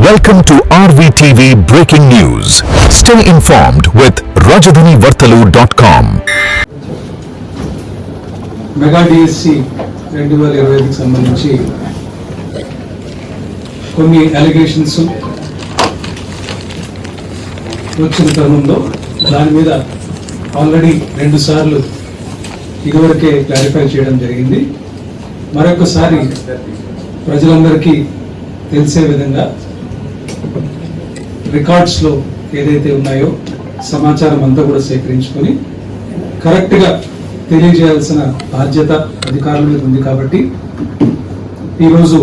Welcome to RVTV Breaking News. Stay informed with rajadhanivartalu.com. Mega DSC 2025కి సంబంధించి కొన్ని allegations వచ్చిన తరుణంలో దాని మీద ఆల్రెడీ 2 సార్లు ఇదివరకే క్లారిఫై చేయడం జరిగింది. మరొకసారి ప్రజలందరికీ తెలిసే విధంగా రికార్డ్స్లో ఏదైతే ఉన్నాయో సమాచారం అంతా కూడా సేకరించుకొని కరెక్ట్గా తెలియజేయాల్సిన బాధ్యత అధికారుల మీద ఉంది. కాబట్టి ఈరోజు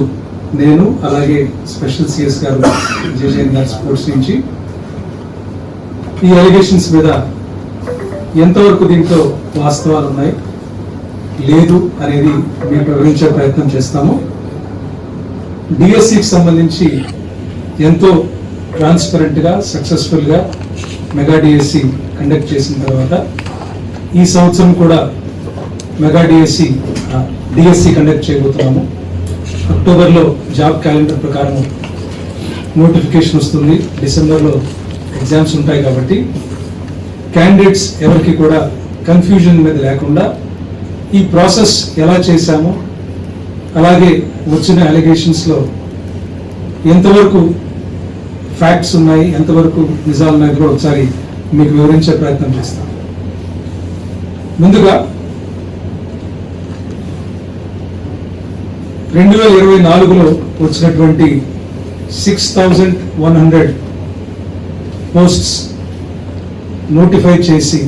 నేను అలాగే స్పెషల్ సిఎస్ గారు జేజేఎన్ గారు స్పోర్ట్స్ నుంచి ఈ అలిగేషన్స్ మీద ఎంతవరకు దీంట్లో వాస్తవాలు ఉన్నాయి లేదు అనేది మీకు వివరించే ప్రయత్నం చేస్తాము. డిఎస్సికి సంబంధించి ఎంతో ట్రాన్స్పరెంట్గా సక్సెస్ఫుల్గా మెగా డిఎస్సి కండక్ట్ చేసిన తర్వాత ఈ సంవత్సరం కూడా మెగా డిఎస్సి కండక్ట్ చేయబోతున్నాము. అక్టోబర్లో జాబ్ క్యాలెండర్ ప్రకారం నోటిఫికేషన్ వస్తుంది, డిసెంబర్లో ఎగ్జామ్స్ ఉంటాయి. కాబట్టి క్యాండిడేట్స్ ఎవరికి కూడా కన్ఫ్యూజన్ మీద లేకుండా ఈ ప్రాసెస్ ఎలా చేశామో అలాగే వచ్చిన అలిగేషన్స్లో ఎంతవరకు ఫ్యాక్ట్స్ ఉన్నాయి ఎంతవరకు నిజాలు ఉన్నాయి కూడా ఒకసారి మీకు వివరించే ప్రయత్నం చేస్తాం. ముందుగా 2024లో వచ్చినటువంటి 6100 పోస్ట్స్ నోటిఫై చేసి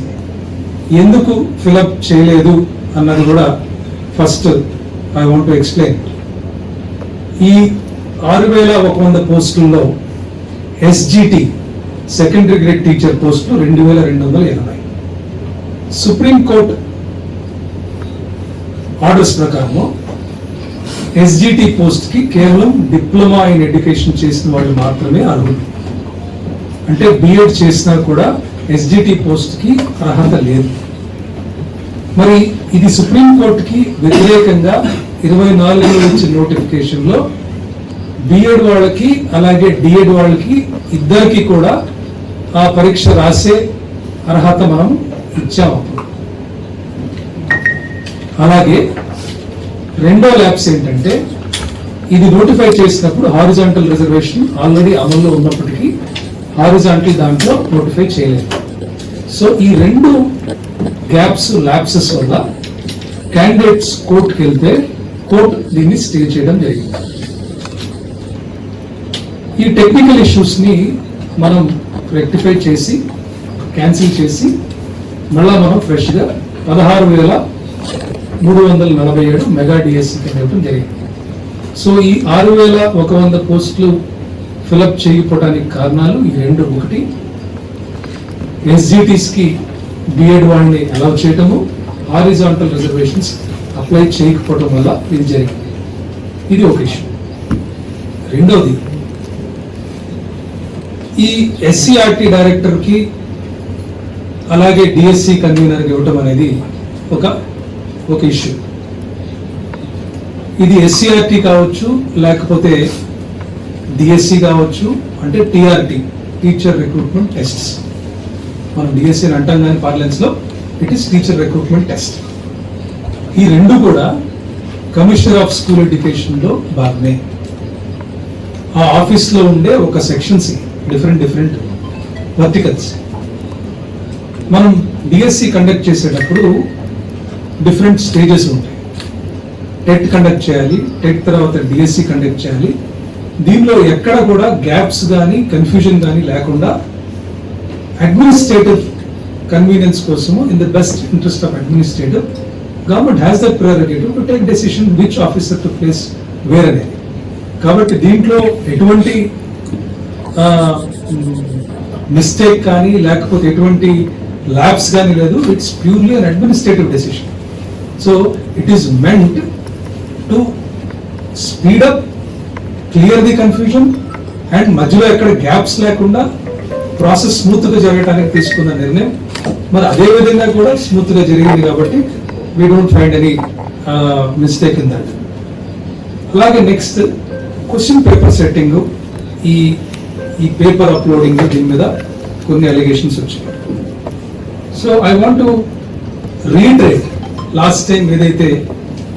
ఎందుకు ఫిలప్ చేయలేదు అన్నది కూడా first I want to explain. ఈ 6100 పోస్టుల్లో ఎస్జిటి సెకండరీ గ్రేడ్ టీచర్ పోస్టులు 2280. సుప్రీంకోర్టు ఆర్డర్స్ ప్రకారం ఎస్జిటి పోస్ట్ కి కేవలం డిప్లొమా ఇన్ ఎడ్యుకేషన్ చేసిన వాళ్ళు మాత్రమే అర్హులు. అంటే బిఎడ్ చేసినా కూడా ఎస్జిటి పోస్ట్ కి అర్హత లేదు. మరి ఇది సుప్రీంకోర్టుకి వ్యతిరేకంగా 24లో ఇచ్చిన నోటిఫికేషన్ లో బిఎడ్ వాళ్ళకి అలాగే డిఎడ్ వాళ్ళకి ఇద్దరికి కూడా ఆ పరీక్ష రాసే అర్హత మనం ఇచ్చాము. అలాగే రెండో ల్యాబ్స్ ఏంటంటే ఇది నోటిఫై చేసినప్పుడు హారిజాంటల్ రిజర్వేషన్ ఆల్రెడీ అమల్లో ఉన్నప్పటికీ హారిజాంటల్ దాంట్లో నోటిఫై చేయలేదు. సో ఈ 2 గ్యాప్స్ ల్యాబ్సెస్ వల్ల క్యాండిడేట్స్ కోర్టుకి వెళ్తే కోర్టు దీన్ని స్టే చేయడం జరిగింది. ఈ టెక్నికల్ ఇష్యూస్ ని మనం రెక్టిఫై చేసి క్యాన్సిల్ చేసి మళ్ళా మనం ఫ్రెష్ గా 16,347 మెగా డిఎస్సికి ఇవ్వడం జరిగింది. సో ఈ 6,100 పోస్టులు ఫిలప్ చేయకపోవడానికి కారణాలు ఈ 2. ఒకటి ఎస్జిటిస్ కి బిఎడ్ వాళ్ళని అలౌ చేయటము, హారిజాంటల్ రిజర్వేషన్స్ అప్లై చేయకపోవడం వల్ల ఇది జరిగింది. ఇది ఒక ఇష్యూ. రెండోది ఈ ఎస్సీఆర్టీ డైరెక్టర్ కి అలాగే డిఎస్సి కన్వీనర్ ఇవ్వటం అనేది ఒక ఇష్యూ. ఇది ఎస్సీఆర్టీ కావచ్చు లేకపోతే డిఎస్సి కావచ్చు. అంటే టిఆర్టీ టీచర్ రిక్రూట్మెంట్ టెస్ట్స్ మనం డిఎస్సి అని అంటాం కానీ పార్లెన్స్ లో it is teacher recruitment test. ఈ 2 కూడా కమిషనర్ ఆఫ్ స్కూల్ ఎడ్యుకేషన్ లో భాగమే. ఆ ఆఫీస్ లో ఉండే ఒక సెక్షన్స్ డిఫరెంట్ వర్టికల్స్. మనం డిఎస్సి కండక్ట్ చేసేటప్పుడు డిఫరెంట్ స్టేజెస్ ఉంటాయి. టెట్ కండక్ట్ చేయాలి, టెట్ తర్వాత డిఎస్సి కండక్ట్ చేయాలి. దీనిలో ఎక్కడ కూడా గ్యాప్స్ కానీ కన్ఫ్యూజన్ కానీ లేకుండా అడ్మినిస్ట్రేటివ్ కన్వీనియన్స్ కోసము in the best interest of administrative government has the prerogative to take decision which officer to place where అనేది. కాబట్టి దీంట్లో ఎటువంటి మిస్టేక్ కానీ లేకపోతే ఎటువంటి ల్యాబ్స్ కానీ లేదు. It's purely an administrative decision. So it is meant to speed up, clear the confusion and మధ్యలో ఎక్కడ గ్యాప్స్ లేకుండా ప్రాసెస్ స్మూత్ గా జరగడానికి తీసుకున్న నిర్ణయం. మరి అదే విధంగా కూడా స్మూత్ గా జరిగింది కాబట్టి we don't find any mistake in that. అలాగే నెక్స్ట్ క్వశ్చన్ పేపర్ సెట్టింగ్ ఈ ఈ పేపర్ అప్లోడింగ్ దీని మీద కొన్ని అలిగేషన్స్ వచ్చాయి. So I want to retreat last time ఏదైతే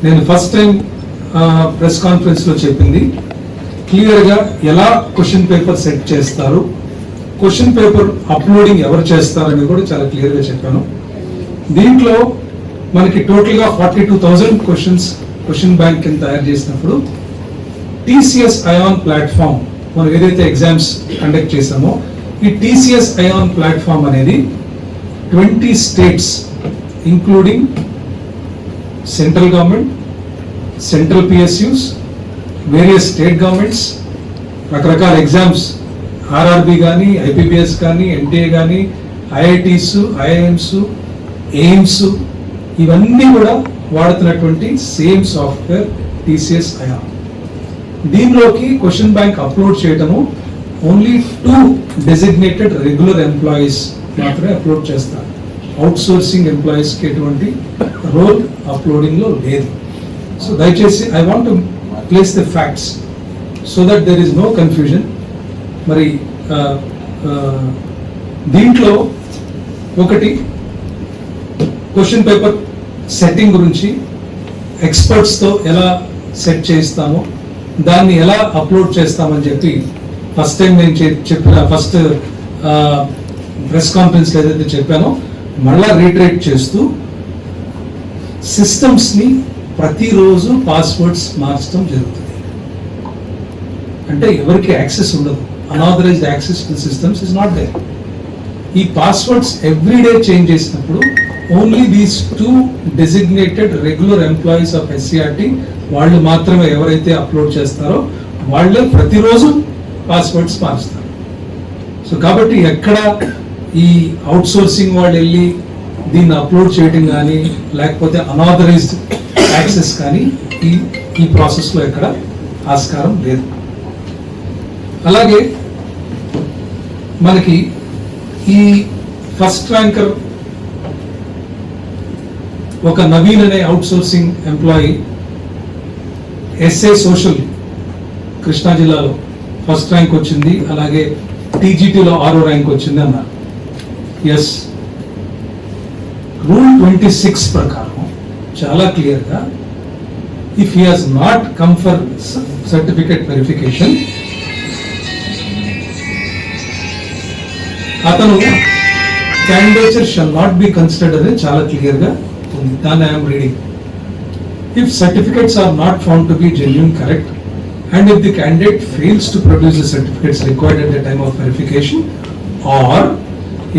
నేను ఫస్ట్ టైం ప్రెస్ కాన్ఫరెన్స్లో చెప్పింది, క్లియర్గా ఎలా క్వశ్చన్ పేపర్ సెట్ చేస్తారు, క్వశ్చన్ పేపర్ అప్లోడింగ్ ఎవరు చేస్తారు అనేది కూడా చాలా క్లియర్గా చెప్పాను. దీంట్లో మనకి టోటల్గా 42,000 క్వశ్చన్ బ్యాంక్ కింద తయారు చేసినప్పుడు టీసీఎస్ ఐఆన్ ప్లాట్ఫామ్ మనం ఏదైతే ఎగ్జామ్స్ కండక్ట్ చేసామో ఈ టీసీఎస్ ఐఆన్ ప్లాట్ఫామ్ అనేది 20 states including central government, central PSUs, various state governments, రకరకాల ఎగ్జామ్స్ ఆర్ఆర్బి కానీ, ఐపీపీఎస్ కానీ, ఎన్టీఏ కానీ, ఐఐటీస్, ఐఐఎంస్, ఎయిమ్స్ ఇవన్నీ కూడా వాడుతున్నటువంటి సేమ్ సాఫ్ట్వేర్ టీసీఎస్ ఐఆన్. దీనిలోకి క్వశ్చన్ బ్యాంక్ అప్లోడ్ చేయటము ఓన్లీ 2 డెసిగ్నేటెడ్ రెగ్యులర్ ఎంప్లాయీస్ మాత్రమే అప్లోడ్ చేస్తారు. అవుట్ సోర్సింగ్ ఎంప్లాయీస్కి ఎటువంటి రోల్ అప్లోడింగ్లో లేదు. సో దయచేసి I want to place the facts so that there is no confusion. మరి దీంట్లో ఒకటి క్వశ్చన్ పేపర్ సెట్టింగ్ గురించి ఎక్స్పర్ట్స్తో ఎలా సెట్ చేస్తామో దాన్ని ఎలా అప్లోడ్ చేస్తామని చెప్పి ఫస్ట్ టైం నేను చెప్పిన ఫస్ట్ ప్రెస్ కాన్ఫరెన్స్లో ఏదైతే చెప్పానో మళ్ళా రీట్రేట్ చేస్తూ సిస్టమ్స్ని ప్రతిరోజు పాస్వర్డ్స్ మార్చడం జరుగుతుంది. అంటే ఎవరికి యాక్సెస్ ఉండదు, unauthorized access to systems is not there. ఈ పాస్వర్డ్స్ ఎవ్రీడే చేంజ్ చేసినప్పుడు only these 2 designated regular employees of SCERT వాళ్ళు మాత్రమే ఎవరైతే అప్లోడ్ చేస్తారో వాళ్ళే ప్రతిరోజు పాస్వర్డ్స్ మారుస్తారు. సో కాబట్టి ఎక్కడ ఈ అవుట్ సోర్సింగ్ వాళ్ళు వెళ్ళి దీన్ని అప్లోడ్ చేయడం కానీ లేకపోతే అనాథరైజ్డ్ యాక్సెస్ కానీ ఈ ప్రాసెస్లో ఎక్కడ ఆస్కారం లేదు. అలాగే మనకి ఈ ఫస్ట్ ర్యాంకర్ ఒక నవీన్ అనే outsourcing employee SA social Krishna జిల్లాలో ఫస్ట్ ర్యాంక్ వచ్చింది, అలాగే టీజీటీలో 6వ ర్యాంక్ వచ్చింది అన్నారు. ఎస్, రూల్ 26 ప్రకారం చాలా క్లియర్గా if he has not come for certificate verification అతను candidature shall not be considered అని చాలా క్లియర్గా ఉంది. దాన్ని I'm reading. If certificates are not found to be genuine, correct, and if the candidate fails to produce the certificates required at the time of verification, or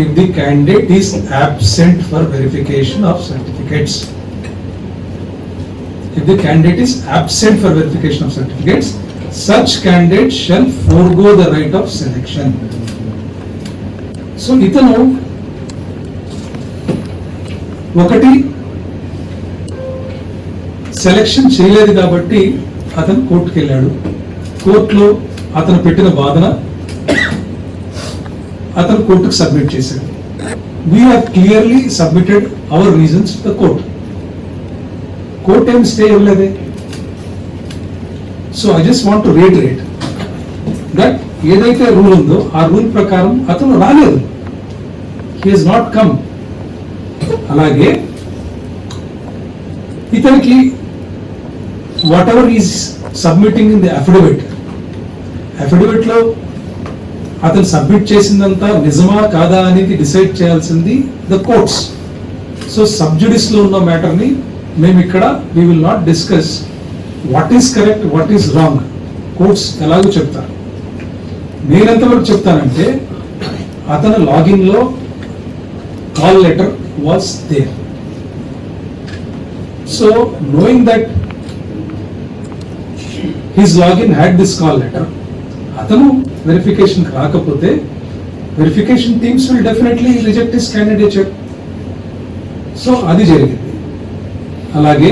if the candidate is absent for verification of certificates. If the candidate is absent for verification of certificates, such candidate shall forego the right of selection. So, itanu ఒకటి selection చేయలేదు కాబట్టి అతను కోర్టుకు వెళ్ళాడు. కోర్టులో అతను పెట్టిన వాదన అతను కోర్టుకు సబ్మిట్ చేశాడు. We have clearly submitted our reasons to the court. Court ఏం స్టే ఇవ్వలేదే. So I just want to reiterate that ఏదైతే రూల్ ఉందో ఆ రూల్ ప్రకారం అతను రాలేదు. He has not come. అలాగే ఇతనికి whatever is submitting in the affidavit లో అతను సబ్మిట్ చేసిందంతా నిజమా కాదా అనేది డిసైడ్ చేయాల్సింది ద కోర్ట్స్. సో సబ్జుడిస్ లో ఉన్న మ్యాటర్ ని మేము ఇక్కడ we will not discuss what is correct, what is wrong. Courts ఎలాగో చెప్తారు. నేనెంతవరకు చెప్తానంటే అతను లాగిన్ లో call letter was there. So, knowing that his login had this call letter, atanu verification రాకపోతే verification teams will definitely reject his candidature. So, అది జరిగింది. అలాగే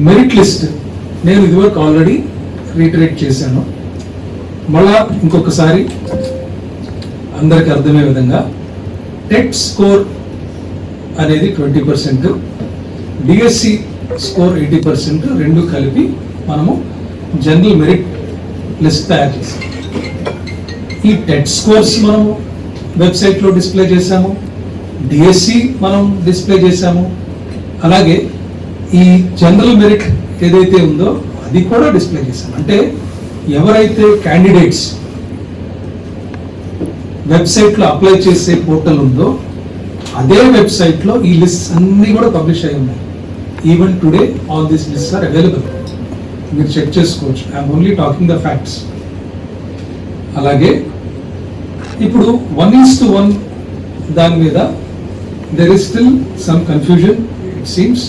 మెరిట్ లిస్ట్ నేను ఇదివరకు ఆల్రెడీ రీటరేట్ చేశాను. మళ్ళా ఇంకొకసారి అందరికి అర్థమయ్యే విధంగా టెట్ స్కోర్ అనేది 20%, డిఎస్సి స్కోర్ 80%, రెండు కలిపి మనము జనరల్ మెరిట్ లిస్ట్ తయారు చేసాం. ఈ టెట్ స్కోర్స్ మనం వెబ్సైట్లో డిస్ప్లే చేశాము, డిఎస్సి మనం డిస్ప్లే చేశాము, అలాగే ఈ జనరల్ మెరిట్ ఏదైతే ఉందో అది కూడా డిస్ప్లే చేశాము. అంటే ఎవరైతే క్యాండిడేట్స్ వెబ్సైట్లో అప్లై చేసే పోర్టల్ ఉందో అదే వెబ్సైట్లో ఈ లిస్ట్ అన్నీ కూడా పబ్లిష్ అయి ఉన్నాయి. Even today all these list are available, మీరు చెక్ చేసుకోవచ్చు. I'm only talking the facts. అలాగే ఇప్పుడు 1:1 దాని మీద there is still some confusion it seems.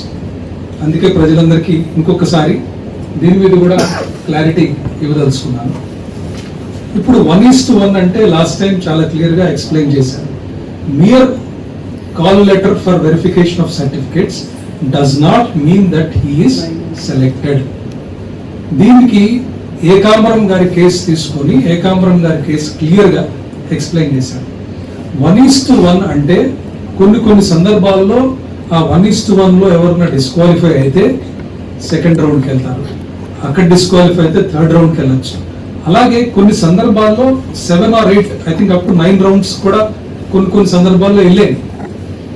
అందుకే ప్రజలందరికీ ఇంకొకసారి దీని మీద కూడా క్లారిటీ ఇవ్వదలుచుకున్నాను. ఇప్పుడు 1:1 అంటే లాస్ట్ టైం చాలా క్లియర్గా ఎక్స్ప్లెయిన్ చేశాను. Mere call letter for verification of certificates does not mean that he is selected. దీనికి ఏకాంబరం గారి కేసు తీసుకొని ఏకాంబరం గారి కేసు క్లియర్గా ఎక్స్ప్లెయిన్ చేశాను. 1:1 అంటే కొన్ని సందర్భాల్లో ఆ 1:1లో ఎవరైనా డిస్క్వాలిఫై అయితే సెకండ్ రౌండ్కి వెళ్తారు, అక్కడ డిస్క్వాలిఫై అయితే థర్డ్ రౌండ్కి వెళ్ళొచ్చు. అలాగే కొన్ని సందర్భాల్లో 7 or 8 I think up to 9 rounds కూడా కొన్ని సందర్భాల్లో వెళ్ళేది.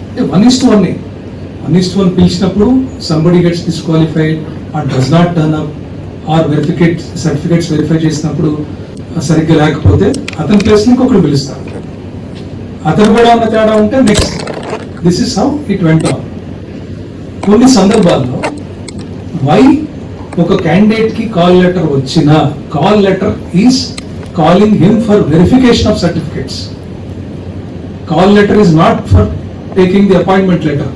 అంటే 1:1 1:1 పిలిచినప్పుడు somebody gets disqualified or does not turn up or certificates verify చేసినప్పుడు సరిగ్గా లేకపోతే అతని ప్లేస్ ఇంకొకరు పిలుస్తారు. అతను కూడా ఉన్న తేడా ఉంటే next this is how it went on. కొన్ని సందర్భాల్లో వై ఒక క్యాండిడేట్ కి కాల్ లెటర్ వచ్చినా call letter is calling him for verification of certificates. Call letter is not for taking the appointment letter.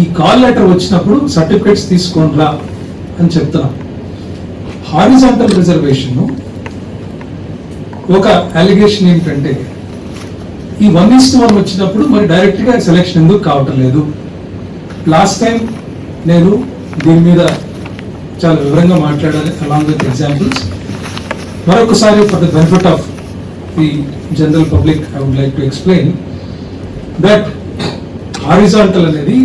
ఈ కాల్ లెటర్ వచ్చినప్పుడు certificates తీసుకోండిరా అని చెప్తున్నాం. Horizontal reservation ఒక అలిగేషన్ ఏమిటంటే ఈ 1:1 వచ్చినప్పుడు మరి డైరెక్ట్ గా సెలెక్షన్ ఎందుకు కావటం లేదు. లాస్ట్ టైం నేను దీని మీద చాలా వివరంగా మాట్లాడాలి అలాంగ్ విత్ ఎగ్జాంపుల్స్. మరొకసారి for the benefit of the general public I would like to explain that horizontal అనేది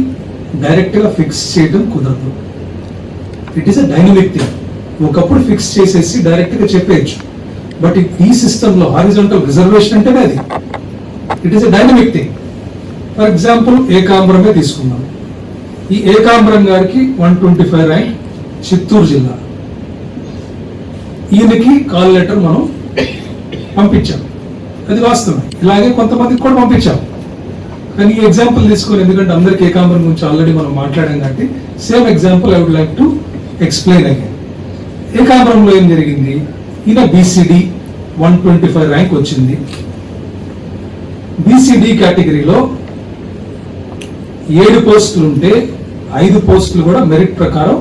డైరెక్ట్ గా ఫిక్స్ చేయడం కుదరదు. It is a dynamic thing. ఒకప్పుడు ఫిక్స్ చేసేసి డైరెక్ట్ గా చెప్పేయచ్చు. బట్ ఈ సిస్టమ్ లో హారిజాంటల్ రిజర్వేషన్ అంటేనే అది it is a dynamic thing. For example ఏకాంబరమే తీసుకుందాం. ఈ ఏకాంబరం గారికి 125 ర్యాంక్, చిత్తూరు జిల్లా. ఈయనకి కాల్ లెటర్ మనం పంపించాం, అది వాస్తవం. ఇలాగే కొంతమందికి కూడా పంపించాం. కానీ ఈ ఎగ్జాంపుల్ తీసుకొని, ఎందుకంటే అందరికి ఏకాంబరం గురించి ఆల్రెడీ మనం మాట్లాడాం కాబట్టి same example I would like to explain again. ఏకాంబరంలో ఏం జరిగింది, ఈయన బీసీడీ 125 ర్యాంక్ వచ్చింది. బీసీడీ కేటగిరీలో 7 పోస్టులు ఉంటే 5 పోస్టులు కూడా మెరిట్ ప్రకారం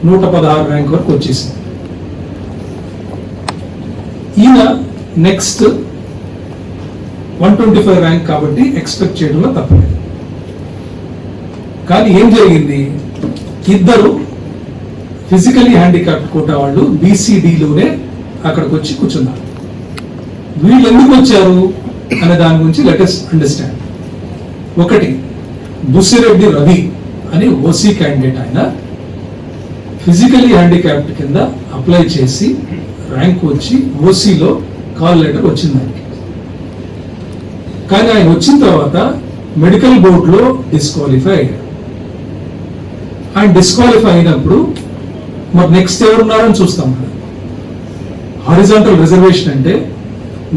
116 ర్యాంక్ వరకు వచ్చేసింది. ఈయన నెక్స్ట్ 125 ర్యాంక్ కాబట్టి ఎక్స్పెక్ట్ చేయడంలో తప్పలేదు. కానీ ఏం జరిగింది, ఇద్దరు ఫిజికలీ హ్యాండిక్యాప్డ్ కోటా వాళ్ళు బీసీడీలోనే అక్కడికి వచ్చి కూర్చున్నారు. వీళ్ళు ఎందుకు వచ్చారు అనే దాని గురించి లెట్ us అండర్స్టాండ్. ఒకటి, బుసిరెడ్డి రవి అని ఓసీ క్యాండిడేట్. ఆయన ఫిజికలీ హ్యాండిక్యాప్డ్ కింద అప్లై చేసి ర్యాంక్ వచ్చి ఓసీలో కాల్ లెటర్ వచ్చింది ఆయనకి. కానీ ఆయన వచ్చిన తర్వాత మెడికల్ బోర్డులో డిస్క్వాలిఫై అయ్యాడు. ఆయన డిస్క్వాలిఫై అయినప్పుడు మరి నెక్స్ట్ ఎవరున్నారని చూస్తాం కదా. హారిజాంటల్ రిజర్వేషన్ అంటే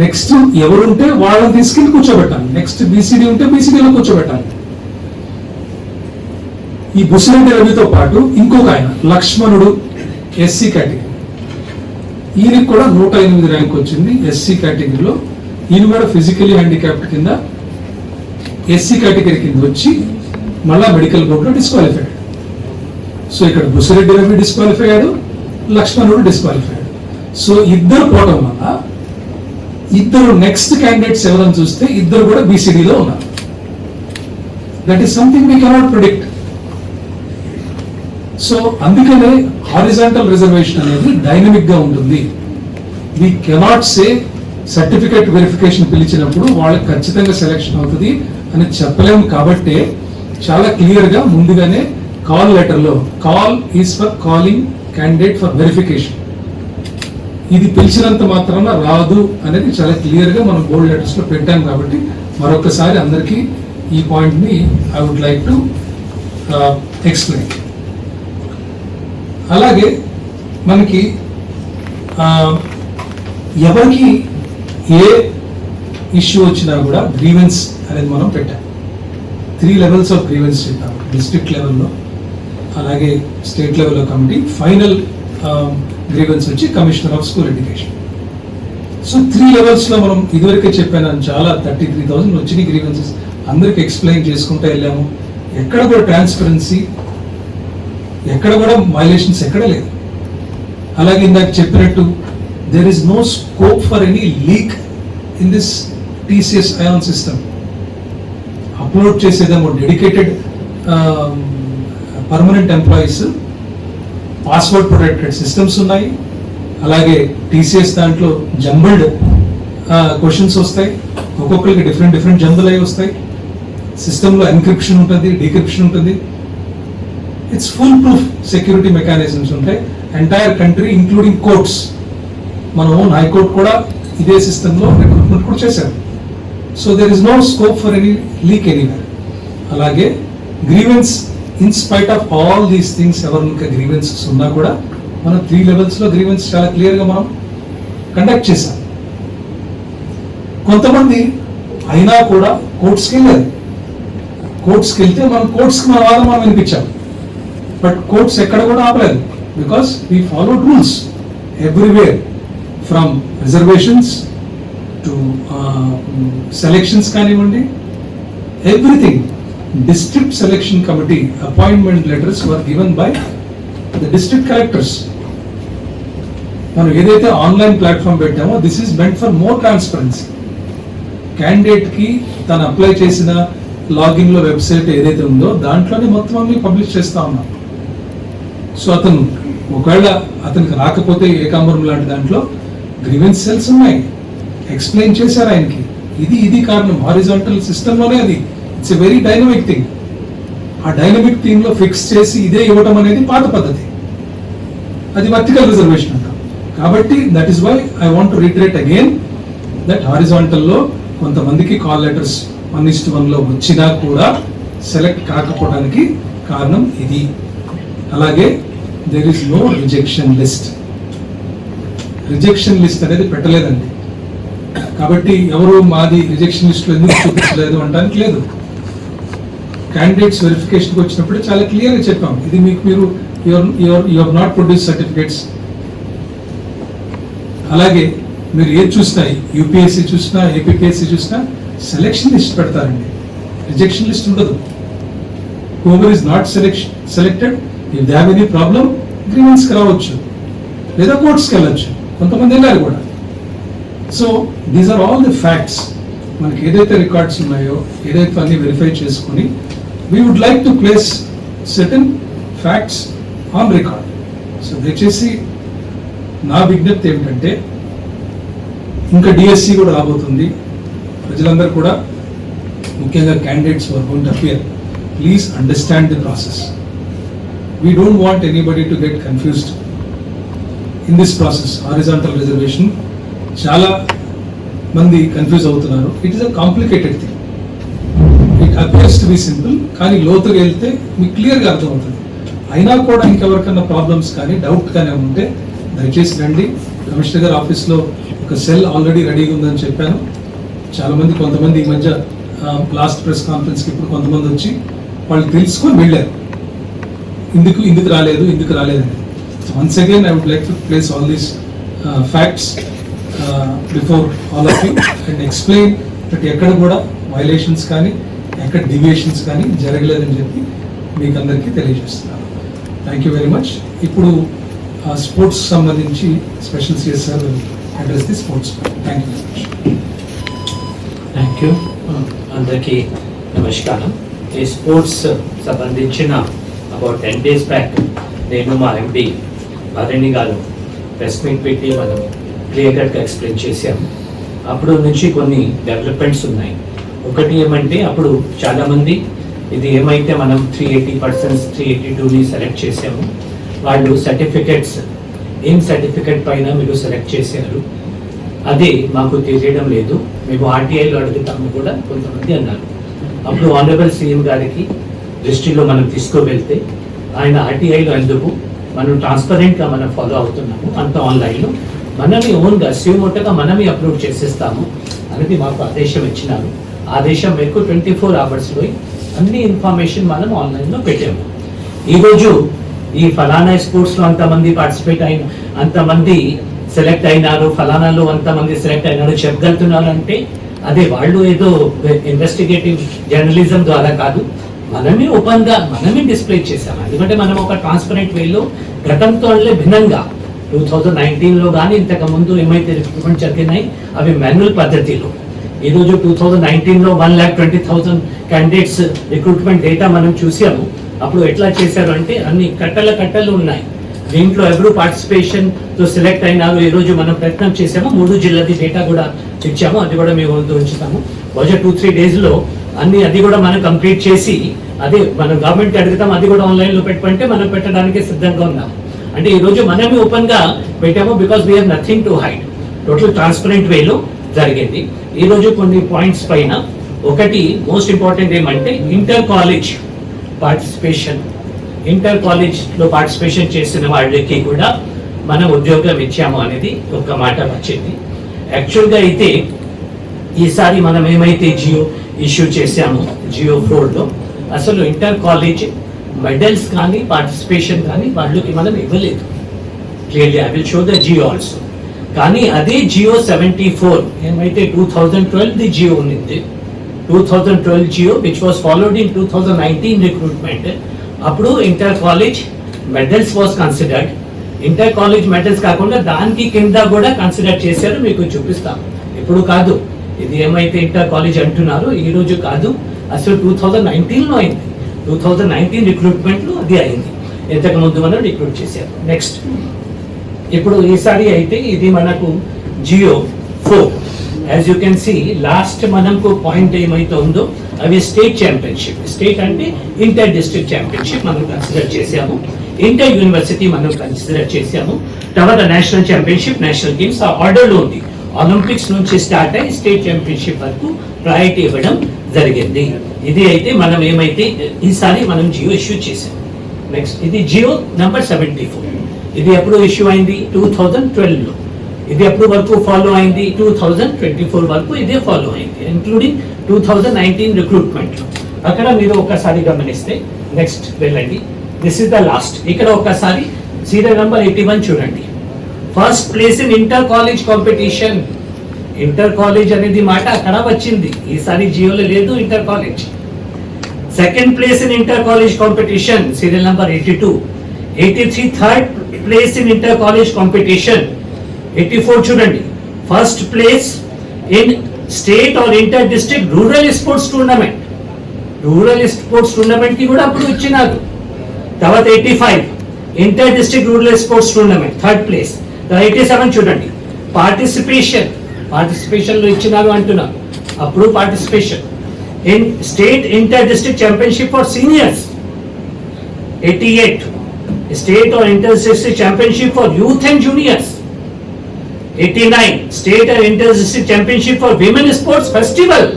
నెక్స్ట్ ఎవరుంటే వాళ్ళని తీసుకెళ్లి కూర్చోబెట్టాలి. నెక్స్ట్ బీసీడీ ఉంటే బీసీడీలో కూర్చోబెట్టాలి. ఈ బుసిరెడ్డి రవితో పాటు ఇంకొక ఆయన లక్ష్మణుడు ఎస్సీ కేటగిరీ, ఈయనకి కూడా 108 ర్యాంక్ వచ్చింది ఎస్సీ కేటగిరీలో. ఈయన కూడా ఫిజికలీ హ్యాండిక్యాప్డ్ కింద ఎస్సీ కేటగిరీ కింద వచ్చి మళ్ళా మెడికల్ బోర్డులో డిస్క్వాలిఫై అయ్యాడు. సో ఇక్కడ బుసిరెడ్డి రవి డిస్క్వాలిఫై అయ్యాడు, లక్ష్మణుడు డిస్క్వాలిఫై అయ్యాడు. సో ఇద్దరు పోవడం వల్ల ఇద్దరు నెక్స్ట్ క్యాండిడేట్స్ ఎవరని చూస్తే ఇద్దరు కూడా బీసీడీలో ఉన్నారు. That is something we cannot predict. So అందుకనే హారిజాంటల్ రిజర్వేషన్ అనేది డైనమిక్ గా ఉంటుంది. We cannot say certificate verification పిలిచినప్పుడు వాళ్ళకి ఖచ్చితంగా సెలెక్షన్ అవుతుంది అని చెప్పలేము. కాబట్టి చాలా క్లియర్ గా ముందుగానే కాల్ లెటర్ లో call is for calling candidate for verification. ఇది పిలిచినంత మాత్రాన రాదు అనేది చాలా క్లియర్గా మనం బోల్డ్ లెటర్స్లో పెట్టాం. కాబట్టి మరొకసారి అందరికీ ఈ పాయింట్ని I would like to explain. అలాగే మనకి ఎవరికి ఏ ఇష్యూ వచ్చినా కూడా గ్రీవెన్స్ అనేది మనం పెట్టాం. 3 levels ఆఫ్ గ్రీవెన్స్ చెప్పాము. డిస్ట్రిక్ట్ లెవెల్లో, అలాగే స్టేట్ లెవెల్లో కమిటీ, ఫైనల్ గ్రీవెన్స్ వచ్చి commissioner of school education. So 3 levelsలో మనం ఇదివరకే చెప్పాను, చాలా 33,000 వచ్చిన గ్రీవెన్సెస్ అందరికి ఎక్స్ప్లెయిన్ చేసుకుంటూ వెళ్ళాము. ఎక్కడ కూడా ట్రాన్స్పరెన్సీ, ఎక్కడ కూడా వైలేషన్స్ ఎక్కడ లేదు. అలాగే ఇందాక చెప్పినట్టు there is no scope for any leak in this TCS ION system. Upload చేసేదేమో dedicated permanent employees, password protected systems ఉన్నాయి. అలాగే టీసీఎస్ దాంట్లో జంబుల్డ్ క్వశ్చన్స్ వస్తాయి, ఒక్కొక్కరికి డిఫరెంట్ జంబుల్ అయి వస్తాయి. సిస్టంలో ఎన్క్రిప్షన్ ఉంటుంది, డీక్రిప్షన్ ఉంటుంది. It's full proof security mechanisms ఉంటాయి. ఎంటైర్ కంట్రీ ఇంక్లూడింగ్ కోర్ట్స్, మన ఓన్ హైకోర్టు కూడా ఇదే సిస్టంలో రిక్రూట్మెంట్ కూడా చేశారు. So there is no scope for any leak anywhere. అలాగే grievance, in spite of all these things, ఎవరికి గ్రీవెన్సెస్ ఉన్నా కూడా మనం 3 levelsలో గ్రీవెన్స్ చాలా క్లియర్గా మనం కండక్ట్ చేశాం. కొంతమంది అయినా కూడా కోర్ట్స్కి వెళ్ళారు. కోర్ట్స్కి వెళ్తే మనం కోర్ట్స్కి మన వాదన మనం వినిపించాం. బట్ కోర్ట్స్ ఎక్కడ కూడా ఆపలేదు, because we followed rules everywhere, from reservations to selections కానివ్వండి, everything. District selection committee appointment letters were given by the district collectors. మనం ఏదైతే ఆన్లైన్ ప్లాట్ఫామ్ పెట్టామో, this is meant for more transparency. క్యాండిడేట్కి తను apply చేసిన లాగిన్లో వెబ్సైట్ ఏదైతే ఉందో దాంట్లోనే మొత్తం అన్ని పబ్లిష్ చేస్తూ ఉన్నాం. సో అతను ఒకవేళ అతనికి రాకపోతే ఏకాంబరం లాంటి దాంట్లో గ్రీవెన్స్ సెల్స్ ఉన్నాయి, ఎక్స్ప్లెయిన్ చేశారు ఆయనకి, ఇది కారణం. హారిజాంటల్ సిస్టంలోనే అది. It's a very dynamic thing. ఆ డైనమిక్ థింగ్లో ఫిక్స్ చేసి ఇదే ఇవ్వటం అనేది పాత పద్ధతి, అది వర్టికల్ రిజర్వేషన్ అంటాం. కాబట్టి that is why I want to reiterate again that హారిజాంటల్లో కొంతమందికి కాల్ లెటర్స్ 1:1లో వచ్చినా కూడా సెలెక్ట్ కాకపోవడానికి కారణం ఇది. అలాగే there is no rejection list. Rejection list అనేది పెట్టలేదండి. కాబట్టి ఎవరు మాది రిజెక్షన్ లిస్ట్లో ఎందుకు చూపించలేదు అనడానికి లేదు. క్యాండిడేట్స్ వెరిఫికేషన్కి వచ్చినప్పుడు చాలా క్లియర్గా చెప్పాం, ఇది మీకు మీరు you have not produce certificates. అలాగే మీరు ఏది చూసినా, యూపీఎస్సీ చూసినా, ఏపీపీఎస్సీ చూసినా సెలెక్షన్ లిస్ట్ పెడతారండి, రిజెక్షన్ లిస్ట్ ఉండదు. Whoever is not selected, if they have any problem గ్రీవెన్స్కి రావచ్చు, లేదా కోర్ట్స్కి వెళ్ళచ్చు. కొంతమంది వెళ్ళారు కూడా. So these are all the facts. మనకి ఏదైతే రికార్డ్స్ ఉన్నాయో, ఏదైతే అన్ని వెరిఫై చేసుకుని we would like to place certain facts on record. So దయచేసి నా విజ్ఞప్తి ఏమిటంటే, ఇంకా డిఎస్సి కూడా రాబోతుంది. ప్రజలందరూ కూడా, ముఖ్యంగా candidates were going to appear, please understand the process. We don't want anybody to get confused in this process. Horizontal reservation చాలా మంది కన్ఫ్యూజ్ అవుతున్నారు. It is a complicated thing. It appears to be simple, కానీ లోతుగా వెళ్తే మీకు క్లియర్గా అర్థమవుతుంది. అయినా కూడా ఇంకెవరికన్నా ప్రాబ్లమ్స్ కానీ డౌట్ కానీ ఉంటే దయచేసి రండి. కమిషనర్ గారి ఆఫీస్లో ఒక సెల్ ఆల్రెడీ రెడీగా ఉందని చెప్పాను. చాలామంది, కొంతమంది ఈ మధ్య లాస్ట్ ప్రెస్ కాన్ఫరెన్స్కి ఇప్పుడు కొంతమంది వచ్చి వాళ్ళు తెలుసుకొని వెళ్ళారు, ఎందుకు రాలేదు అని. Once again I would like to place all these facts before all of you and explain that ఎక్కడ కూడా వైలేషన్స్ కానీ ఎక్కడ డివియేషన్స్ కానీ జరగలేదని చెప్పి మీకు అందరికీ తెలియజేస్తున్నాను. Thank you very much. ఇప్పుడు స్పోర్ట్స్ సంబంధించి special CS sir address the sports. Thank you very much. Thank you. అందరికీ నమస్కారం. ఈ స్పోర్ట్స్ సంబంధించిన అబౌట్ 10 days బ్యాక్ నేను మా MP Bharani garu press meet పెట్టి మనం క్లియర్ కట్గా ఎక్స్ప్లెయిన్ చేశాము. అప్పుడు నుంచి కొన్ని డెవలప్మెంట్స్ ఉన్నాయి. ఒకటి ఏమంటే, అప్పుడు చాలామంది ఇది ఏమైతే మనం 380 persons 382ని సెలెక్ట్ చేసాము, వాళ్ళు సర్టిఫికెట్స్ ఏం సర్టిఫికెట్ పైన మీరు సెలెక్ట్ చేశారు, అదే మాకు తెలియడం లేదు, మేము ఆర్టీఐలో అడుగుతాము కూడా కొంతమంది అన్నారు. అప్పుడు ఆనరబుల్ సీఎం గారికి దృష్టిలో మనం తీసుకువెళ్తే ఆయన ఆర్టీఐలో ఎందుకు మనం ట్రాన్స్పరెంట్గా మనం ఫాలో అవుతున్నాము, అంత ఆన్లైన్లో మనమే ఓన్గా సియోమోటగా మనమే అప్లోడ్ చేసేస్తాము అనేది మాకు ఆదేశం ఇచ్చినారు. ఆదేశం మేరకు 24 అవర్స్లో అన్ని ఇన్ఫర్మేషన్ మనం ఆన్లైన్లో పెట్టాము. ఈరోజు ఈ ఫలానా స్పోర్ట్స్లో అంతమంది పార్టిసిపేట్ అయిన, అంతమంది సెలెక్ట్ అయినారు, ఫలానాలో అంతమంది సెలెక్ట్ అయినారు చెప్పగలుగుతున్నారు అంటే అదే వాళ్ళు ఏదో ఇన్వెస్టిగేటివ్ జర్నలిజం ద్వారా కాదు, మనమే ఓపెన్గా మనమే డిస్ప్లే చేసాము. ఎందుకంటే మనం ఒక ట్రాన్స్పరెంట్ వేలో గతంతో భిన్నంగా 2019లో కానీ ఇంతకు ముందు ఏమైతే రిక్రూట్మెంట్ జరిగినాయి అవి మాన్యువల్ పద్ధతిలో. ఈరోజు 2019లో 1,20,000 క్యాండిడేట్స్ రిక్రూట్మెంట్ డేటా మనం చూసాము. అప్పుడు ఎట్లా చేశారు అంటే అన్ని కట్టలు ఉన్నాయి, దీంట్లో ఎవరు పార్టిసిపేషన్తో సెలెక్ట్ అయినారు. ఈరోజు మనం ప్రయత్నం చేసాము, 3 జిల్లాది డేటా కూడా ఇచ్చాము, అది కూడా మేము ఉంచుతాము. బహుశా 2-3 డేస్లో అన్ని అది కూడా మనం కంప్లీట్ చేసి అదే మనం గవర్నమెంట్కి అడుగుతాం, అది కూడా ఆన్లైన్లో పెట్టమంటే మనం పెట్టడానికి సిద్ధంగా ఉన్నాము. అంటే ఈరోజు మనమే ఓపెన్గా పెట్టాము, because we have nothing to hide. Total transparent వేలో జరిగింది. ఈరోజు కొన్ని పాయింట్స్ పైన ఒకటి మోస్ట్ ఇంపార్టెంట్ ఏమంటే ఇంటర్ కాలేజ్ పార్టిసిపేషన్. ఇంటర్ కాలేజ్లో పార్టిసిపేషన్ చేసిన వాళ్ళకి కూడా మనం ఉద్యోగం ఇచ్చాము అనేది ఒక మాట వచ్చింది. యాక్చువల్గా అయితే ఈసారి మనం ఏమైతే జియో ఇష్యూ చేశామో జియో 4లో అసలు ఇంటర్ కాలేజ్ మెడల్స్ కానీ పార్టిసిపేషన్ కానీ వాళ్ళకి మనం ఇవ్వలేదు. Clearly I will show the GO also. కానీ అదే జియో 74 ఏమైతే 2012 జియో ఉంది, 2012 GO which was followed in 2019 recruitment. అప్పుడు inter college medals was considered. Inter college medals కాకుండా దానికి కింద కూడా కన్సిడర్ చేశారు, మీకు చూపిస్తాం. ఇప్పుడు కాదు, ఇది ఏమైతే ఇంటర్ కాలేజ్ అంటున్నారో ఈ రోజు కాదు, అసలు 2019లో అయింది. 2019 రిక్రూట్మెంట్లో అది అయింది, ఇంతకు ముందు మనం రిక్రూట్ చేశారు. నెక్స్ట్ ఇప్పుడు ఈసారి అయితే ఇది మనకు Jio 4. As you can see last మనకు పాయింట్ ఏమైతే ఉందో అవి స్టేట్ ఛాంపియన్షిప్. స్టేట్ అంటే ఇంటర్ డిస్ట్రిక్ట్ ఛాంపియన్షిప్ మనం కన్సిడర్ చేసాము, ఇంటర్ యూనివర్సిటీ మనం కన్సిడర్ చేసాము, తర్వాత నేషనల్ ఛాంపియన్షిప్, నేషనల్ గేమ్స్ ఆ ఆర్డర్లో ఉంది. ఒలింపిక్స్ నుంచి స్టార్ట్ అయ్యి స్టేట్ ఛాంపియన్షిప్ వరకు ప్రయారిటీ ఇవ్వడం జరిగింది. ఇది అయితే మనం ఏమైతే ఈసారి మనం జియో ఇష్యూ చేసాం. నెక్స్ట్ ఇది జియో నెంబర్ 74. ఇది ఎప్పుడు ఇష్యూ అయింది? 2012లో. ఇది ఎప్పుడు వరకు ఫాలో అయింది? 2024 వరకు ఇదే ఫాలో అయింది, ఇంక్లూడింగ్ 2019 రిక్రూట్మెంట్లో. అక్కడ మీరు ఒకసారి గమనిస్తే నెక్స్ట్ వెళ్ళండి, దిస్ ఇస్ ద లాస్ట్. ఇక్కడ ఒకసారి సీరియల్ నెంబర్ 81 చూడండి. First place in inter college competition. Inter college అనేది మాట అక్కడ వచ్చింది, ఈసారి జియోలో లేదు inter college. Second place in inter college competition serial number 82. 83 third place in inter college competition. 84 చూడండి, first place in state or inter district rural sports tournament. Rural sports tournament కి కూడా అప్పుడు ఇచ్చినారు. తర్వాత 85 inter district rural sports tournament third place. 87 చూడండి, participation లో ఇచ్చినారు అంటున్నారు, అప్పుడు participation in state inter district championship for seniors. 88 state or inter district championship for youth and juniors. 89 state or inter district championship for women sports festival.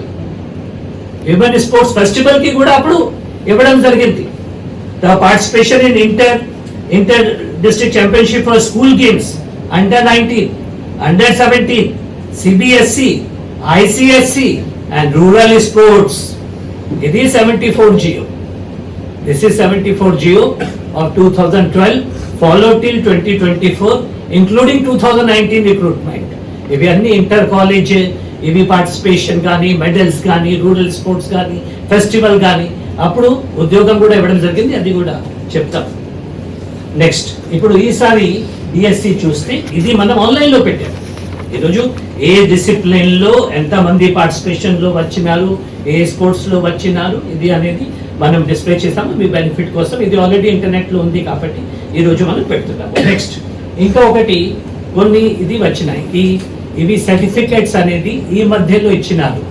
Women sports festival కి కూడా అప్పుడు ఇవ్వడం జరిగింది. Participation in inter district championship for school games under 19, under 17, CBSE, ICSE and rural sports. ఇది 74 Jio. This is 74 Jio of 2012 followed till 2024 including 2019 recruitment. ఇవి అన్ని inter college, ఇవి participation కానీ, మెడల్స్ కానీ, రూరల్ స్పోర్ట్స్ కానీ, ఫెస్టివల్ కానీ అప్పుడు ఉద్యోగం కూడా ఇవ్వడం జరిగింది, అది కూడా చెప్తాం. నెక్స్ట్ ఇప్పుడు ఈసారి డిఎస్సి చూస్తే ఇది మనం ఆన్లైన్లో పెట్టాం. ఈరోజు ఏ డిసిప్లిన్లో ఎంతమంది పార్టిసిపేషన్లో వచ్చినారు, ఏ స్పోర్ట్స్లో వచ్చినారు, ఇది అనేది మనం డిస్ప్లే చేసాము మీ బెనిఫిట్ కోసం. ఇది ఆల్రెడీ ఇంటర్నెట్లో ఉంది కాబట్టి ఈరోజు మనం పెడుతున్నాము. నెక్స్ట్ ఇంకా ఒకటి కొన్ని ఇది వచ్చినాయి, ఇవి సర్టిఫికేట్స్ అనేది ఈ మధ్యలో ఇచ్చినారు.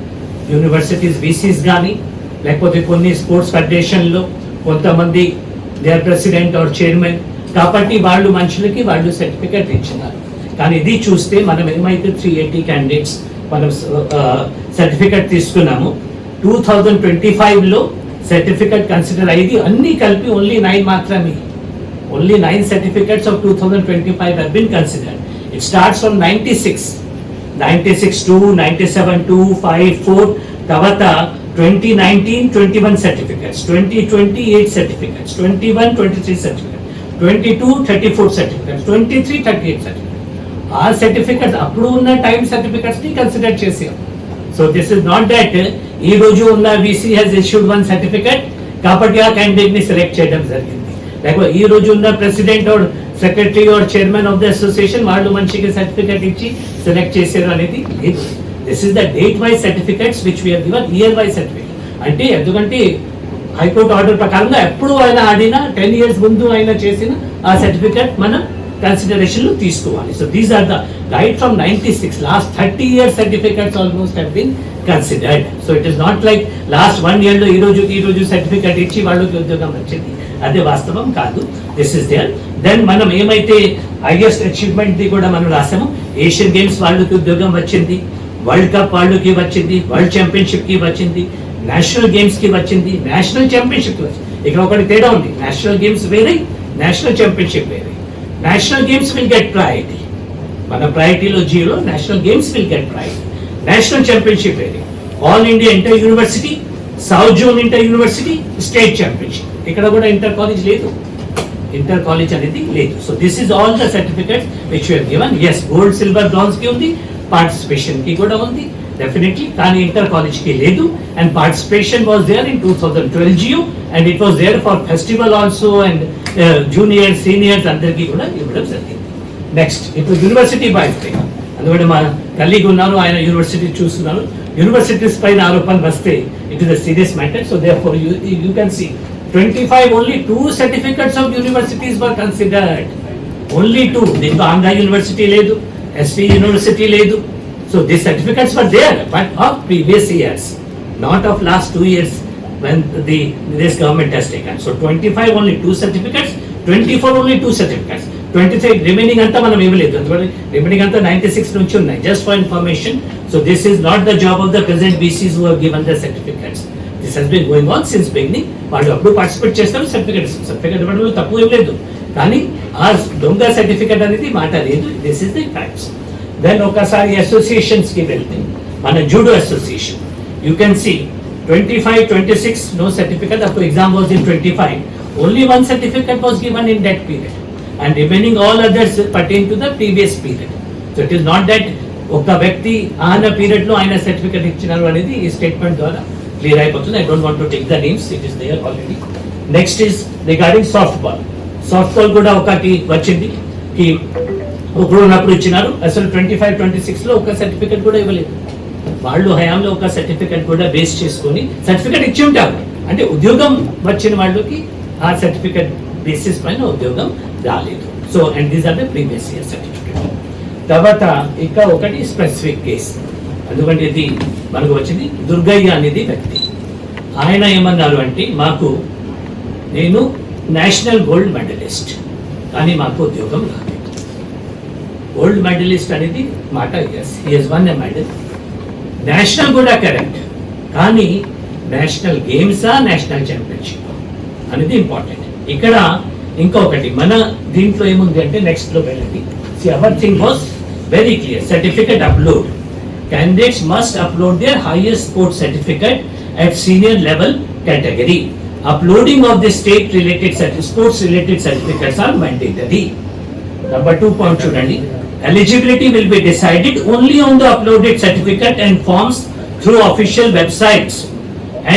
యూనివర్సిటీస్ వీసీస్ కానీ లేకపోతే కొన్ని స్పోర్ట్స్ ఫెడరేషన్లో కొంతమంది దేర్ ప్రెసిడెంట్ ఆర్ చైర్మన్ కాబట్టి వాళ్ళు మనుషులకి వాళ్ళు సర్టిఫికెట్ ఇచ్చినారు. కానీ ఇది చూస్తే మనం ఏమైతే 380 క్యాండిడేట్స్ మనం సర్టిఫికెట్ తీసుకున్నాము, 2025లో సర్టిఫికెట్ కన్సిడర్ అయ్యింది అన్ని కలిపి ఓన్లీ 9 మాత్రమే. Only 9 certificates of 2025 have been considered. It starts from 96, 96-2, 97-2, 5-4, తర్వాత 2019 21 certificates, 2020 8 certificates, 21 23 certificates, 22 34 certificates, 23 38 certificates. ఆ సర్టిఫికెట్స్ అప్పుడు ఉన్న టైం సర్టిఫికెట్స్ ని కన్సిడర్ చేసాం. So this is not that ఈ రోజు ఉన్న వీసీ హెస్ ఇష్యూడ్ 1 సర్టిఫికెట్ కాబట్టి ఆ క్యాండిడేట్ ని సెలెక్ట్ చేయడం జరిగింది. లేకపోతే ఈ రోజు ఉన్న president or secretary or chairman of the association వాళ్ళు మంచిగా సర్టిఫికెట్ ఇచ్చి సెలెక్ట్ చేశారు అనేది లేదు. This is the date wise certificates which we have given, year wise certificate. అంటే ఎందుకంటే హైకోర్టు ఆర్డర్ ప్రకారంగా ఎప్పుడు ఆయన ఆడినా 10 years ముందు ఆయన చేసిన ఆ సర్టిఫికెట్ మనం కన్సిడరేషన్ లో తీసుకోవాలి. So these are the right from 96, last 30 years certificates almost have been considered. So it is not like last 1 year లో ఈ రోజు సర్టిఫికెట్ ఇచ్చి వాళ్ళకి ఉద్యోగం వచ్చింది, అదే వాస్తవం కాదు. This is there. దెన్ మనం ఏమైతే హైయెస్ట్ అచీవ్మెంట్ ది కూడా మనం రాసాము, ఏషియన్ గేమ్స్ వాళ్ళకి ఉద్యోగం వచ్చింది, వరల్డ్ కప్ వాళ్ళకి వచ్చింది, వరల్డ్ ఛాంపియన్షిప్ కి వచ్చింది, నేషనల్ గేమ్స్ కి వచ్చింది, నేషనల్ ఛాంపియన్షిప్ కి వచ్చింది. ఇక్కడ ఒకటి తేడా ఉంది, నేషనల్ గేమ్స్ వేరే, నేషనల్ ఛాంపియన్షిప్ వేరే. National games will get priority, మన ప్రయారిటీలో 0, national games will get priority. National championship వేరే, all India inter university, south zone inter university, state championship. ఇక్కడ కూడా ఇంటర్ కాలేజ్ లేదు, ఇంటర్ కాలేజ్ అనేది లేదు. So this is all the certificates which you have given. yes gold silver bronze కి ఉంది, participation కి కూడా ఉంది డెఫినెట్లీ, కానీ ఇంటర్ కాలేజ్ కి లేదు. And participation was there in 2012 GU and it was there for festival also and juniors seniors అందరికీ కూడా ఇవ్వడం జరిగింది. నెక్స్ట్ ఇప్పుడు యూనివర్సిటీ వైజ్, అందుకని మా కలీగ్ ఉన్నారు, ఆయన యూనివర్సిటీ చూస్తున్నారు. యూనివర్సిటీస్ పైన ఆరోపణలు వస్తే it is a serious matter. So therefore you can see 25 only 2 certificates of universities were considered, only 2. దీంట్లో ఆంధ్ర యూనివర్సిటీ లేదు, ఎస్వి యూనివర్సిటీ లేదు. So these certificates were there but of previous years, not of last 2 years when this government has taken. So 25 only 2 certificates, 24 only 2 certificates, 23 remaining అంతా మనం ఇవ్వలేదు. అందువల్ల remaining అంతా 96 నుంచి ఉన్నాయి, just for information. So this is not the job of the present VCs who have given the certificates. This has been going on since beginning. వాళ్ళు అప్పుడు participate చేస్తారు, సర్టిఫికేట్ ఇవ్వడంలో తప్పు ఏం లేదు, కానీ ఆ దొంగ సర్టిఫికేట్ అనేది మాట లేదు. This is the facts. Then ఒకసారి అసోసియేషన్స్ కి వెళ్తే మన judo association, you can see 25-26 no certificate. అప్పుడు exam was in 25, only 1 certificate was given in that period and remaining all others pertain to the previous period. So it is not that ఒక వ్యక్తి ఆయన period లో ఆయన certificate ఇచ్చినారు అనేది ఈ statement ద్వారా క్లియర్ అయిపోతుంది. I don't want to take the names, it is there already. Next is regarding soft ball. Soft ball కూడా ఒకటి వచ్చింది కి ఇప్పుడు ఉన్నప్పుడు ఇచ్చినారు, అసలు 25-26 లో ఒక సర్టిఫికేట్ కూడా ఇవ్వలేదు. వాళ్ళు హయాంలో ఒక సర్టిఫికేట్ కూడా బేస్ చేసుకొని సర్టిఫికేట్ ఇచ్చి ఉంటారు, అంటే ఉద్యోగం వచ్చిన వాళ్ళకి ఆ సర్టిఫికేట్ బేసిస్ పైన ఉద్యోగం రాలేదు. So and these are the previous year certificate. తర్వాత ఇంకా ఒకటి స్పెసిఫిక్ కేస్, ఎందుకంటే ఇది మనకు వచ్చింది దుర్గయ్య అనేది వ్యక్తి. ఆయన ఏమన్నారు అంటే, నేను నేషనల్ గోల్డ్ మెడలిస్ట్ కానీ మాకు ఉద్యోగం రాలేదు. గోల్డ్ మెడలిస్ట్ అనేది మాట, yes he has won a medal. National కూడా కరెక్ట్, కానీ నేషనల్ గేమ్సా నేషనల్ ఛాంపియన్షిప్ అనేది ఇంపార్టెంట్. ఇక్కడ ఇంకొకటి మన దీంట్లో ఏముంది అంటే, నెక్స్ట్ లో వెళ్ళండి. Our thing was very clear, certificate upload. Candidates must upload their highest sports certificate at senior level category. Uploading of the state related sports related certificates are mandatory. Number 2 point chudandi, eligibility will be decided only on the uploaded certificate and forms through official websites.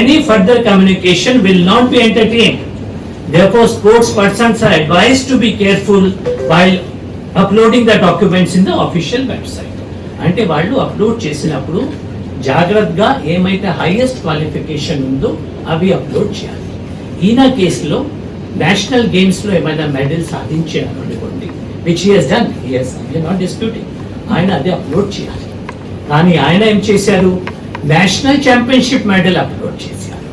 Any further communication will not be entertained. Therefore, sports persons are advised to be careful while uploading the documents in the official website. అంటే వాళ్ళు upload చేసినప్పుడు జాగ్రత్తగా ఏమైతే highest qualification ఉందో అవి upload చేయాలి. ఈయన కేసులో నేషనల్ గేమ్స్లో ఏమైనా మెడల్ సాధించారు అనుకోండి, which he has done, he has not disputing, ఆయన అది అప్లోడ్ చేయాలి. కానీ ఆయన ఏం చేశారు, నేషనల్ ఛాంపియన్షిప్ మెడల్ అప్లోడ్ చేశారు.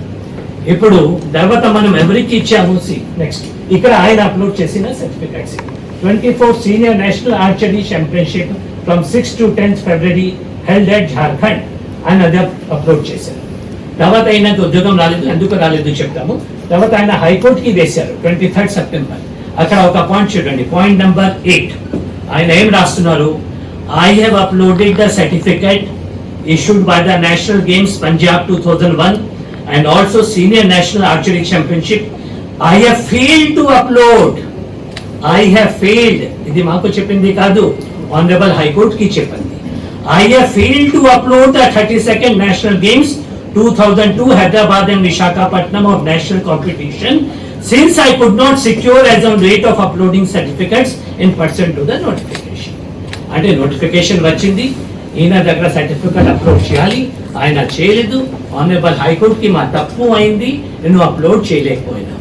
ఇప్పుడు తర్వాత మనం ఎవరికి ఇచ్చాము నెక్స్ట్ ఇక్కడ ఆయన అప్లోడ్ చేసిన certificates 24 senior national archery championship from 6 to 10th February held at Jharkhand ఆయన అది అప్లోడ్ చేశారు. తర్వాత ఆయనకు ఉద్యోగం రాలేదు, ఎందుకు రాలేదు చెప్తాము. తర్వాత ఆయన హైకోర్టుకి వేశారు 23rd September. అక్కడ ఒక పాయింట్ చూడండి, పాయింట్ నెంబర్ 8 ఆయన ఏం రాస్తున్నారు, I have uploaded the certificate issued by the National Games Punjab 2001 and also Senior National Archery Championship. I have failed to upload. I have failed. ఇది మాకు చెప్పింది కాదు, ఆనరబుల్ హైకోర్టు కి చెప్పింది. I have failed to upload the 32nd National Games 2002 Hyderabad and Visakhapatnam of national competition since I could not secure as on date of uploading certificates in person to the notification. అంటే notification వచ్చింది, ఈయన దగ్గర certificate upload చేయాలి, ఆయన చేయలేదు. Honourable హైకోర్టుకి మా తప్పు అయింది, నేను అప్లోడ్ చేయలేకపోయినా.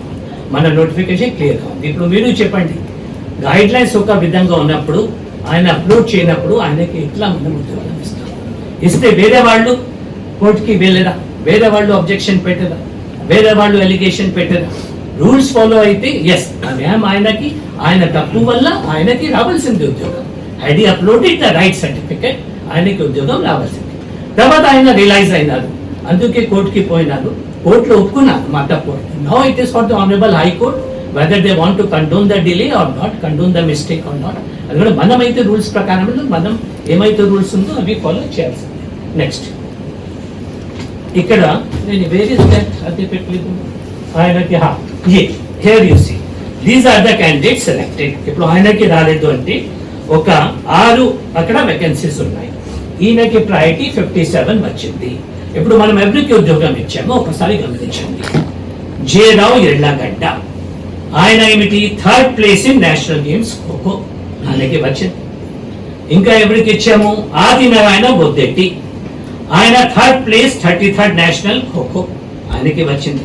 మన నోటిఫికేషన్ క్లియర్గా ఉంది. ఇప్పుడు మీరు చెప్పండి, గైడ్ లైన్స్ ఒక విధంగా ఉన్నప్పుడు ఆయన అప్లోడ్ చేయనప్పుడు ఆయనకి ఎట్లా మనం ఉద్యోగం ఇస్తాం? ఇస్తే వేరే వాళ్ళు కోర్టుకి వెళ్ళరా, వేరే వాళ్ళు అబ్జెక్షన్ పెట్టరా, వేరే వాళ్ళు ఎలిగేషన్ పెట్టరా? రూల్స్ ఫాలో అయితే ఎస్ ఆయనకి ఆయన తప్పు వల్ల ఆయనకి రావాల్సింది ఉద్యోగం. Had he uploaded the right certificate ఆయనకి ఉద్యోగం రావాల్సింది. తర్వాత ఆయన రియలైజ్ అయినారు, అందుకే కోర్టుకి పోయినారు, కోర్టులో ఒప్పుకున్నారు మా తప్పు. Now it is for the honourable high court whether they want to condone the delay or not, condone the mistake or not. అది కూడా మనమైతే రూల్స్ ప్రకారం మనం ఏమైతే రూల్స్ ఉందో అవి ఫాలో చేయాల్సింది. నెక్స్ట్ ఇక్కడ నేను వేరే అదే పెట్టలేదు ఆయనకి. Here you see these are the candidates selected. ఇప్పుడు ఆయనకి రాలేదు అంటే ఒక 6 అక్కడ వేకెన్సీస్ ఉన్నాయి. ఈయనకి ప్రయారిటీ 57 వచ్చింది. ఇప్పుడు మనం ఎవరికి ఉద్యోగం ఇచ్చామో ఒకసారి గమనించండి. జే రావు ఎర్లగడ్డ, ఆయన ఏమిటి 3rd place in national games kho kho ఆయనకి వచ్చింది. ఇంకా ఎవరికి ఇచ్చాము, ఆదినారాయణ బొద్దెట్టి, ఆయన 3rd place 33rd national kho kho ఆయనకి వచ్చింది.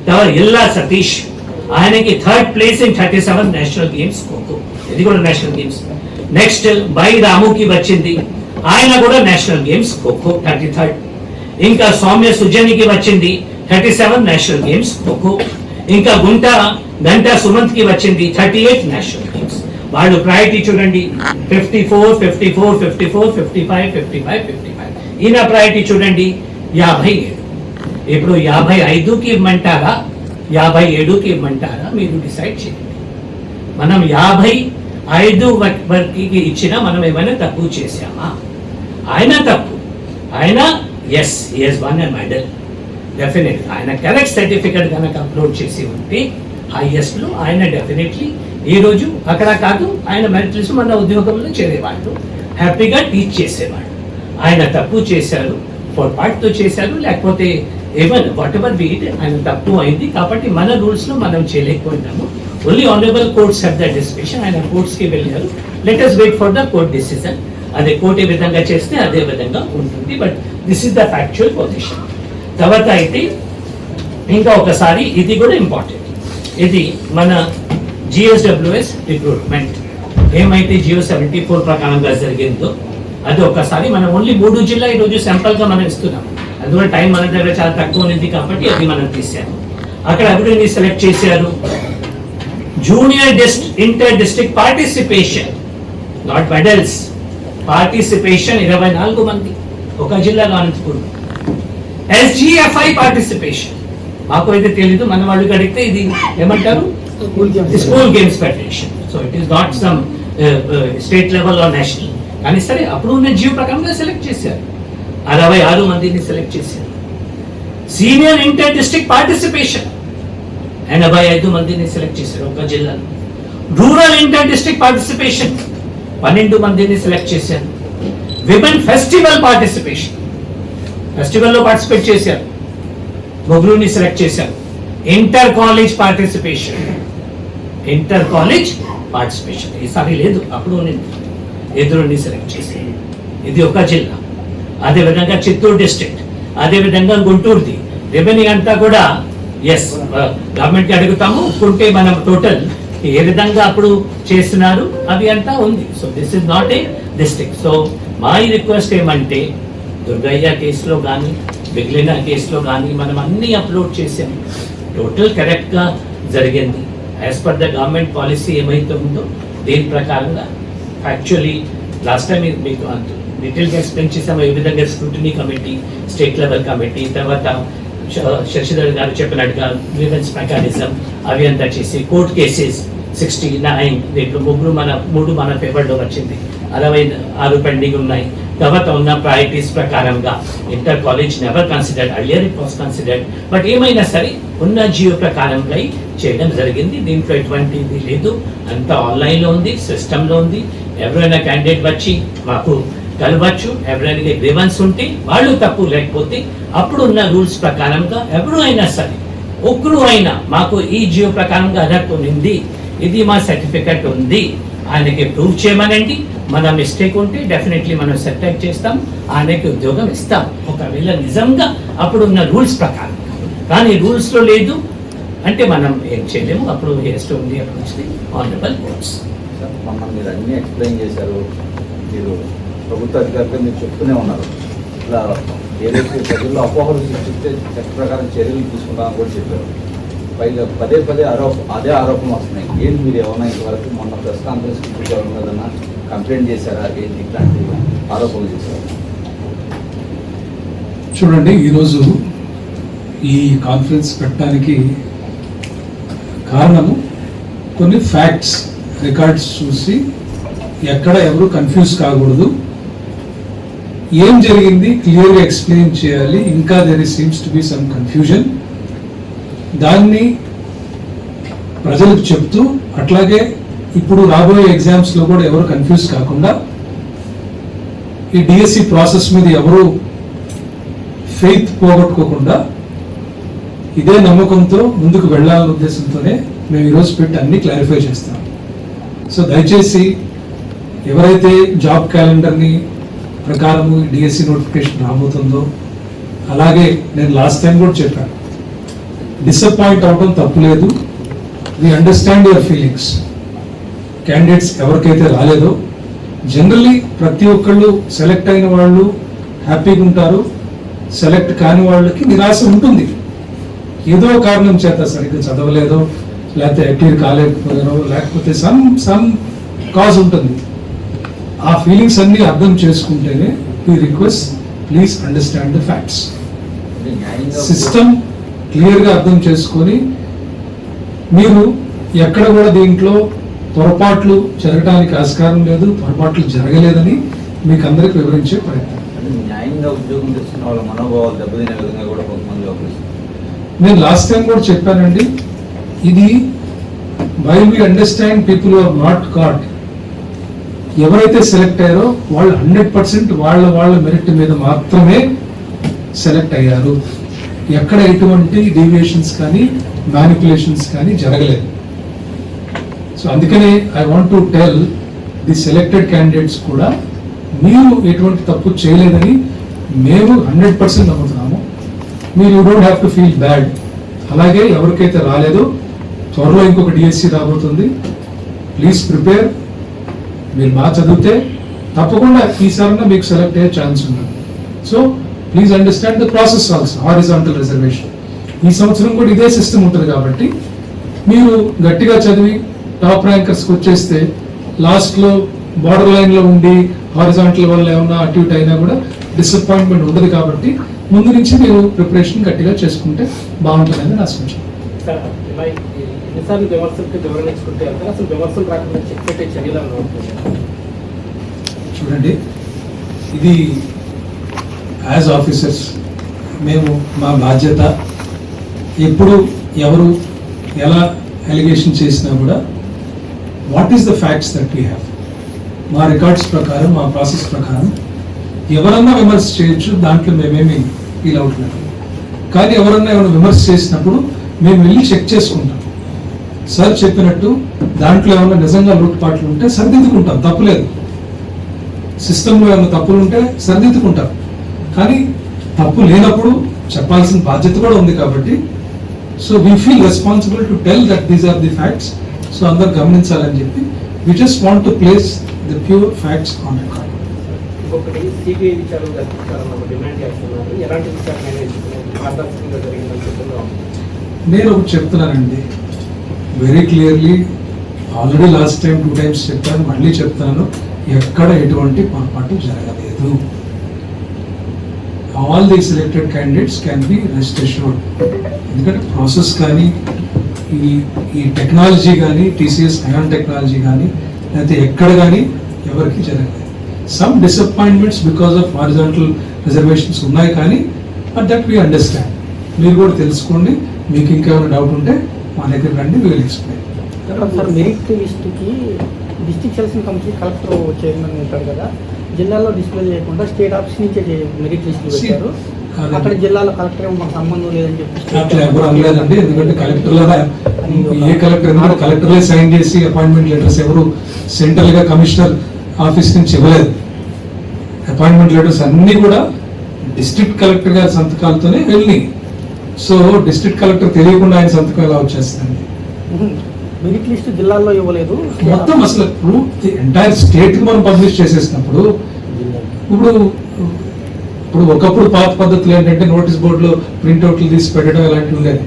తర్వాత ఇల్లా సతీష్, ఆయనకి 3rd place in 37th national games kho kho, ఇది కూడా నేషనల్ గేమ్స్. నెక్స్ట్ బై రాముకి వచ్చింది, ఆయన కూడా నేషనల్ గేమ్స్ ఖోఖో 33rd. ఇంకా సౌమ్య సుజనికి వచ్చింది 37th నేషనల్ గేమ్స్ ఖోఖో. ఇంకా గంటా సుమంత్ కి వచ్చింది 38th నేషనల్ గేమ్స్. వాళ్ళు ప్రయారిటీ చూడండి 54, 54, 54, 55, 55, 55. ఈయన ప్రయారిటీ చూడండి 57. ఇప్పుడు 55కి ఇవ్వమంటారా 57కి ఇవ్వమంటారా మీరు డిసైడ్ చేయండి. మనం 55 వరకు ఇచ్చినా మనం ఏమైనా తప్పు చేసామా? ఆయన తప్పు, ఆయన yes he has won a medal definite. ఆయన కరెక్ట్ సర్టిఫికెట్ కనుక అప్లోడ్ చేసి ఉంటే హైయెస్ట్ లో ఆయన డెఫినెట్లీ ఈ రోజు అక్కడ కాదు, ఆయన మెరిట్ లిస్ట్ మన ఉద్యోగంలో చేరేవాళ్ళు, హ్యాపీగా టీచ్ చేసేవాళ్ళు. ఆయన తప్పు చేశారు, పొరపాటుతో చేశారు, లేకపోతే ఏమైనా వాట్ ఎవర్ బీట్ ఆయన తప్పు అయింది. కాబట్టి మన రూల్స్ లో మనం చేయలేకపోయినాము. Only honourable courts have that discretion. ఆయన కోర్ట్స్ కి వెళ్ళారు. Let us wait for the court decision. అదే కోర్ట్ ఏ విధంగా చేస్తే అదే విధంగా ఉంటుంది. But this is the factual position. తర్వాత అయితే ఇంకా ఒకసారి ఇది కూడా ఇంపార్టెంట్, ఇది మన GSWS రిక్రూట్మెంట్ ఏమైతే జియో 74 ప్రకారంగా జరిగిందో అది ఒకసారి మనం ఓన్లీ 3 జిల్లా ఈరోజు శాంపుల్ గా మనం ఇస్తున్నాం. అది కూడా టైం మన దగ్గర చాలా తక్కువ ఉంది కాబట్టి అది మనం తీసాము. అక్కడ ఎవరిని సెలెక్ట్ చేశారు, junior inter district participation, not medals, participation 24 మంది ఒక జిల్లాలో అనంతపురం. SGFI పార్టిసిపేషన్ మాకు అయితే తెలీదు, మన వాళ్ళు అడిగితే ఇది ఏమంటారు school games federation. So it is not some state level or national. కానీ సరే అప్పుడు ఉన్న జియో ప్రకారంగా సెలెక్ట్ చేశారు, 66 మందిని సెలెక్ట్ చేశారు. సీనియర్ ఇంటర్ డిస్ట్రిక్ట్ పార్టిసిపేషన్ 85 మందిని సెలెక్ట్ చేశారు ఒక జిల్లాలో. రూరల్ ఇంటర్ డిస్ట్రిక్ట్ పార్టిసిపేషన్ 12 మందిని సెలెక్ట్ చేశారు. విమెన్ ఫెస్టివల్ పార్టిసిపేషన్, ఫెస్టివల్లో పార్టిసిపేట్ చేశారు, ముగ్గురుని సెలెక్ట్ చేశారు. Inter college participation, inter college participation ఈసారి లేదు, అప్పుడు ఎదురుని సెలెక్ట్ చేశారు. ఇది ఒక జిల్లా. అదేవిధంగా చిత్తూరు డిస్ట్రిక్ట్, అదేవిధంగా గుంటూరుది. రెవెన్యూ అంతా కూడా ఎస్ గవర్నమెంట్కి అడుగుతాము, ఒప్పుకుంటే మనం టోటల్ ఏ విధంగా అప్పుడు చేస్తున్నారు అది అంతా ఉంది. So this is not a district. So మా రిక్వెస్ట్ ఏమంటే దుర్గయ్య కేసులో కానీ మిగిలిన కేసులో కానీ మనం అన్నీ అప్లోడ్ చేసాం. టోటల్ కరెక్ట్గా జరిగింది. As per the government policy ఏమైతే ఉందో దీని ప్రకారంగా యాక్చువల్లీ లాస్ట్ టైం మీకు డీటెయిల్గా ఎక్స్ప్లెయిన్ చేసాము. ఏ విధంగా scrutiny committee, state level committee, తర్వాత శశిధర్ గారు చెప్పినట్టుగా గ్రీవెన్స్ మెకానిజం అవి అంతా చేసి కోర్ట్ కేసెస్ 69, దీంట్లో 3 మన పేపర్లో వచ్చింది. 66 పెండింగ్ ఉన్నాయి. తర్వాత ఉన్న ప్రయారిటీస్ ప్రకారంగా inter college never considered, earlier it was considered, but ఏమైనా సరే ఉన్న జియో ప్రకారంగా చేయడం జరిగింది. దీంట్లో ఎటువంటిది లేదు, అంతా ఆన్లైన్లో ఉంది, సిస్టంలో ఉంది. ఎవరైనా క్యాండిడేట్ వచ్చి మాకు కలవచ్చు. ఎవరైనా గ్రీవెన్స్ ఉంటే వాళ్ళు తప్పు లేకపోతే అప్పుడు ఉన్న రూల్స్ ప్రకారంగా ఎవరు అయినా సరే ఒక్కరు అయినా మాకు ఈ జియో ప్రకారంగా అర్హత ఉంది, ఇది మా సర్టిఫికెట్ ఉంది, ఆయనకి ప్రూవ్ చేయమనండి. మన మిస్టేక్ ఉంటే డెఫినెట్లీ మనం సెటప్ చేస్తాం, ఆయనకి ఉద్యోగం ఇస్తాం. ఒకవేళ నిజంగా అప్పుడున్న రూల్స్ ప్రకారం, కానీ రూల్స్లో లేదు అంటే మనం ఏం చేయలేము. అప్పుడు హేస్ట్ ఉంది అప్పుడు ఆనరబుల్ కోర్ట్స్. మీరు అన్నీ ఎక్స్ప్లెయిన్ చేశారు. మీరు ప్రభుత్వ అధికారులు మీరు చెప్తూనే ఉన్నారు. ఇట్లా ఏదైతే ప్రజల్లో అపోహలు సృష్టిస్తే చట్ట ప్రకారం చర్యలు తీసుకుంటామని కూడా చెప్పారు. పైగా పదే అదే ఆరోపణలు వస్తున్నాయి. ఏంటి మీరు ఏమన్నా ఇంతవరకు మొన్న ప్రెస్ కాన్ఫరెన్స్ ఏదన్నా కంప్లైంట్ చేశారా? ఏంటి ఇట్లాంటి ఆరోపణలు చేశారు? చూడండి, ఈరోజు ఈ కాన్ఫరెన్స్ పెట్టడానికి కారణము కొన్ని ఫ్యాక్ట్స్, రికార్డ్స్ చూసి ఎక్కడ ఎవరు కన్ఫ్యూజ్ కాకూడదు, ఏం జరిగింది క్లియర్గా ఎక్స్ప్లెయిన్ చేయాలి. ఇంకా there seems to be some confusion, దాన్ని ప్రజలకు చెప్తూ అట్లాగే ఇప్పుడు రాబోయే ఎగ్జామ్స్లో కూడా ఎవరు కన్ఫ్యూజ్ కాకుండా ఈ డిఎస్సి ప్రాసెస్ మీద ఎవరు ఫెయిత్ పోగొట్టుకోకుండా ఇదే నమ్మకంతో ముందుకు వెళ్ళాలనే ఉద్దేశంతోనే మేము ఈరోజు పెట్టి అన్ని క్లారిఫై చేస్తాం. సో దయచేసి ఎవరైతే జాబ్ క్యాలెండర్ని ప్రకారము డిఎస్సి నోటిఫికేషన్ రాబోతుందో, అలాగే నేను లాస్ట్ టైం కూడా చెప్పాను, డిసప్పాయింట్ అవడం తప్పులేదు. We understand your feelings. Candidates ఎవరికైతే రాలేదో, జనరల్లీ ప్రతి ఒక్కళ్ళు సెలెక్ట్ అయిన వాళ్ళు హ్యాపీగా ఉంటారు, సెలెక్ట్ కాని వాళ్ళకి నిరాశ ఉంటుంది. ఏదో కారణం చేత సరిగ్గా చదవలేదో, లేకపోతే అపీర్ కాలేకపోయారో, లేకపోతే సమ్ కాజ్ ఉంటుంది. ఆ ఫీలింగ్స్ అన్ని అర్థం చేసుకుంటేనే we request please understand the facts. System క్లియర్గా అర్థం చేసుకొని మీరు ఎక్కడ కూడా దీంట్లో పొరపాట్లు జరగడానికి ఆస్కారం లేదు, పొరపాట్లు జరగలేదని మీకు అందరికి వివరించే ప్రయత్నం. న్యాయంగా ఉద్యోగం తెచ్చిన వాళ్ళ మనోభావాలు దెబ్బతినే విధంగా కూడా కొంతమంది వ్యవహరిస్తారు. నేను లాస్ట్ టైం కూడా చెప్పానండి, ఇది why we understand people are not caught. ఎవరైతే సెలెక్ట్ అయ్యారో వాళ్ళు 100% వాళ్ళ మెరిట్ మీద మాత్రమే సెలెక్ట్ అయ్యారు. ఎక్కడ ఎటువంటి డీవియేషన్స్ కానీ మ్యానిపులేషన్స్ కానీ జరగలేదు. సో అందుకనే I want to tell the selected candidates కూడా మీరు ఎటువంటి తప్పు చేయలేదని మేము 100% నమ్ముతున్నాము. మీరు you don't have to feel bad. అలాగే ఎవరికైతే రాలేదో త్వరలో ఇంకొక డిఎస్సి రాబోతుంది. Please prepare. మీరు బాగా చదివితే తప్పకుండా ఈసారైనా మీకు సెలెక్ట్ అయ్యే ఛాన్స్ ఉంటుంది. So please understand the process also, horizontal reservation. ఈ సంవత్సరం కూడా ఇదే సిస్టమ్ ఉంటుంది కాబట్టి మీరు గట్టిగా చదివి టాప్ ర్యాంకర్స్కి వచ్చేస్తే లాస్ట్లో బార్డర్ లైన్లో ఉండి హారిజాంటల్ వల్ల ఏమన్నా అటు ఇటు అయినా కూడా డిసప్పాయింట్మెంట్ ఉండదు. కాబట్టి ముందు నుంచి మీరు ప్రిపరేషన్ గట్టిగా చేసుకుంటే బాగుంటుందని నా సూచన. చూడండి, ఇది యాజ్ ఆఫీసర్స్ మేము మా బాధ్యత ఎప్పుడు ఎవరు ఎలా అలిగేషన్ చేసినా కూడా what is the facts that we have, మా రికార్డ్స్ ప్రకారం, మా ప్రాసెస్ ప్రకారం ఎవరన్నా విమర్శ చేయొచ్చు, దాంట్లో మేమేమి ఫీల్ అవుట్లేదు. కానీ ఎవరన్నా ఏమైనా విమర్శ చేసినప్పుడు మేము వెళ్ళి చెక్ చేసుకుంటాం. సార్ చెప్పినట్టు దాంట్లో ఏమైనా నిజంగా లోటుపాట్లు ఉంటే సరిదిద్దుకుంటాం, తప్పులేదు. సిస్టంలో ఏమైనా తప్పులు ఉంటే సరిదిద్దుకుంటాం. కానీ తప్పు లేనప్పుడు చెప్పాల్సిన బాధ్యత కూడా ఉంది. కాబట్టి so we feel responsible to tell that these are the facts. So అందరు గమనించాలని చెప్పి we just want to place the pure facts on record. ఇంకొకటి సిబిఐ విచారణ జరిపించాలని ఒక డిమాండ్ చేస్తున్నారు. ఎలాంటి విచారణ పారదర్శకంగా జరిగిందని చెప్తున్నాం. నేను ఒకటి చెప్తున్నానండి very clearly, already last time 2 times చెప్పాను, మళ్ళీ చెప్తున్నాను, ఎక్కడ ఎటువంటి పొరపాటు జరగలేదు. All the selected candidates can be rest assured. ఎందుకంటే ప్రాసెస్ కానీ ఈ టెక్నాలజీ కానీ టీసీఎస్ అయాన్ టెక్నాలజీ కానీ లేకపోతే ఎక్కడ కానీ ఎవరికి జరగలేదు. Some disappointments because of horizontal reservations ఉన్నాయి, కానీ బట్ దట్ వీ అండర్స్టాండ్. మీరు కూడా తెలుసుకోండి, మీకు ఇంకేమైనా డౌట్ ఉంటే మా దగ్గర రండి, we will explain. Sir, merit లిస్టుకి district selection committee collector chairman ఉంటారు కదా, జిల్లాలో డిస్ప్లే చేయకుండా స్టేట్ ఆఫీస్ నుంచే మెరిట్ లిస్టులు పెట్టారు. అక్కడ జిల్లాలో కలెక్టర్ మాకు సంబంధం లేదని చెప్పి అట్లా ఎవరు అనలేదండి. ఎందుకంటే కలెక్టర్లో ఏ కలెక్టర్, ఎందుకంటే కలెక్టర్లే సైన్ చేసి అపాయింట్మెంట్ లెటర్స్ ఎవరు సెంట్రల్ గా కమిషనర్ ఆఫీస్ నుంచి ఇవ్వలేదు. అపాయింట్మెంట్ లెటర్స్ అన్ని కూడా డిస్ట్రిక్ట్ కలెక్టర్ గారి సంతకాలతోనే వెళ్ళి. సో డిస్ట్రిక్ట్ కలెక్టర్ తెలియకుండా ఆయన సంతకం ఎలా వచ్చేస్తుంది? మెరిట్ లిస్ట్ జిల్లాల్లో ఇవ్వలేదు. మొత్తం అసలు ఎంటైర్ స్టేట్ మనం పబ్లిష్ చేసేసినప్పుడు ఇప్పుడు ఒకప్పుడు పాత పద్ధతులు ఏంటంటే నోటీస్ బోర్డులో ప్రింట్అవుట్లు తీసి పెట్టడం ఇలాంటివి ఉండేది.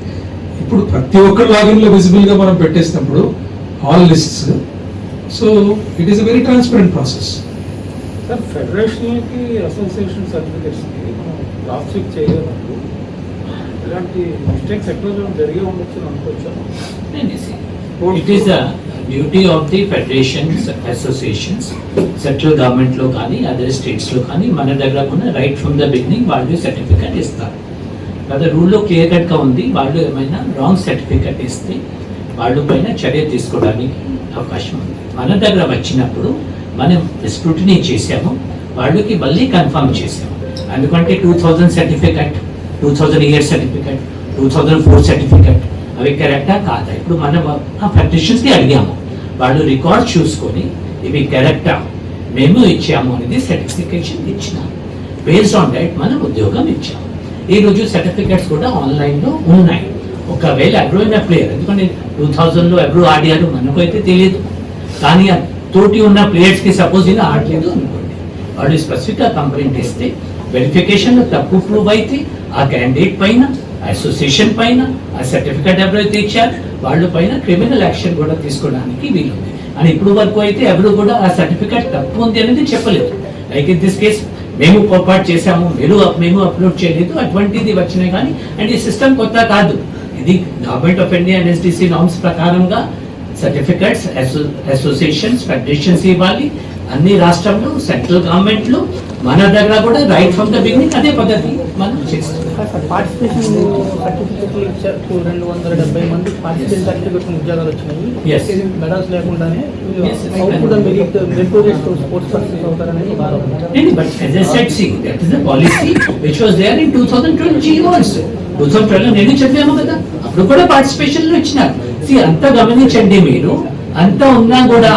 ఇప్పుడు ప్రతి ఒక్కరు లాగిన్లో విజిబుల్ గా మనం పెట్టేసినప్పుడు all lists, so it is a very transparent process. Sir, ఫెడరేషన్కి అసోసియేషన్ సర్టిఫికేట్స్కి మనం క్రాస్ చెక్ చేయలేనప్పుడు ఇలాంటి మిస్టేక్స్ ఎక్కడ జరిగే ఉండొచ్చు అనుకోవచ్చా? It is a duty of the federations, associations, central government లో కానీ అదర్ స్టేట్స్ లో కానీ మన దగ్గర ఉన్న రైట్ ఫ్రమ్ ద బిగినింగ్ వాళ్ళు సర్టిఫికెట్ ఇస్తారు కదా. రూల్లో క్లియర్ కట్ గా ఉంది. వాళ్ళు ఏమైనా రాంగ్ సర్టిఫికెట్ ఇస్తే వాళ్ళ పైన చర్య తీసుకోవడానికి అవకాశం ఉంది. మన దగ్గర వచ్చినప్పుడు మనం స్క్రూటినీ చేసాము, వాళ్ళకి మళ్ళీ కన్ఫర్మ్ చేసాము. ఎందుకంటే 2000 సర్టిఫికెట్, 2008 సర్టిఫికెట్, 2004 సర్టిఫికెట్ అవి కరెక్టా కాదా? ఇప్పుడు మనం ఆ ఫెడరేషన్స్కి అడిగాము, వాళ్ళు రికార్డ్ చూసుకొని ఇవి కరెక్టా మేము ఇచ్చాము అనేది సర్టిఫికేషన్ ఇచ్చినాము. బేస్డ్ ఆన్ దట్ మనం ఉద్యోగం ఇచ్చాము. ఈ రోజు సర్టిఫికెట్స్ కూడా ఆన్లైన్లో ఉన్నాయి. ఒకవేళ ఎవరైనా ప్లేయర్, ఎందుకంటే 2000లో ఎవరు ఆడారు మనకు అయితే తెలియదు, కానీ తోటి ఉన్న ప్లేయర్స్కి సపోజ్ ఇలా ఆడలేదు అనుకోండి, వాళ్ళు స్పెసిఫిక్గా కంప్లైంట్ ఇస్తే వెరిఫికేషన్లో తప్పు ప్రూవ్ అయితే ఆ క్యాండిడేట్ పైన, అసోసియేషన్ పైన, ఆ సర్టిఫికెట్ ఎవరైతే ఇచ్చారు వాళ్ళ పైన క్రిమినల్ యాక్షన్ కూడా తీసుకోవడానికి వీలుంది. అని ఇప్పుడు వరకు అయితే ఎవరు కూడా ఆ సర్టిఫికెట్ తప్పు ఉంది అనేది చెప్పలేదు. లైక్ ఇన్ దిస్ కేస్ మేము పొరపాటు చేశాము, మేము అప్లోడ్ చేయలేదు, అటువంటిది వచ్చినాయి. కానీ అండ్ ఈ సిస్టమ్ కొత్త కాదు, ఇది government of India NSDC norms ప్రకారంగా సర్టిఫికెట్స్ అసోసియేషన్స్ ఫెడరేషన్స్ ఇవ్వాలి. అన్ని రాష్ట్రంలో సెంట్రల్ గవర్నమెంట్లో మన దగ్గర కూడా రైట్ ఫ్రమ్ ద బిగినింగ్ అదే పద్ధతి మనం చేస్తాం. పార్టిసిపేషన్ సర్టిఫికెట్లు ఇచ్చారు. 270 మంది పార్టిసిపేషన్ సర్టిఫికెట్ ఉద్యోగాలు వచ్చినాయి మెడల్స్ లేకుండానే. స్పోర్ట్స్ పర్సన్స్ అవుతారనేది But as I said, see, that is the policy which was there in 2020 also. 2012 నేను చెప్పాము కదా, అప్పుడు కూడా పార్టిసిపేషన్ లో ఇచ్చినారు. అంతా గమనించండి మీరు, అంతా ఉన్నా కూడా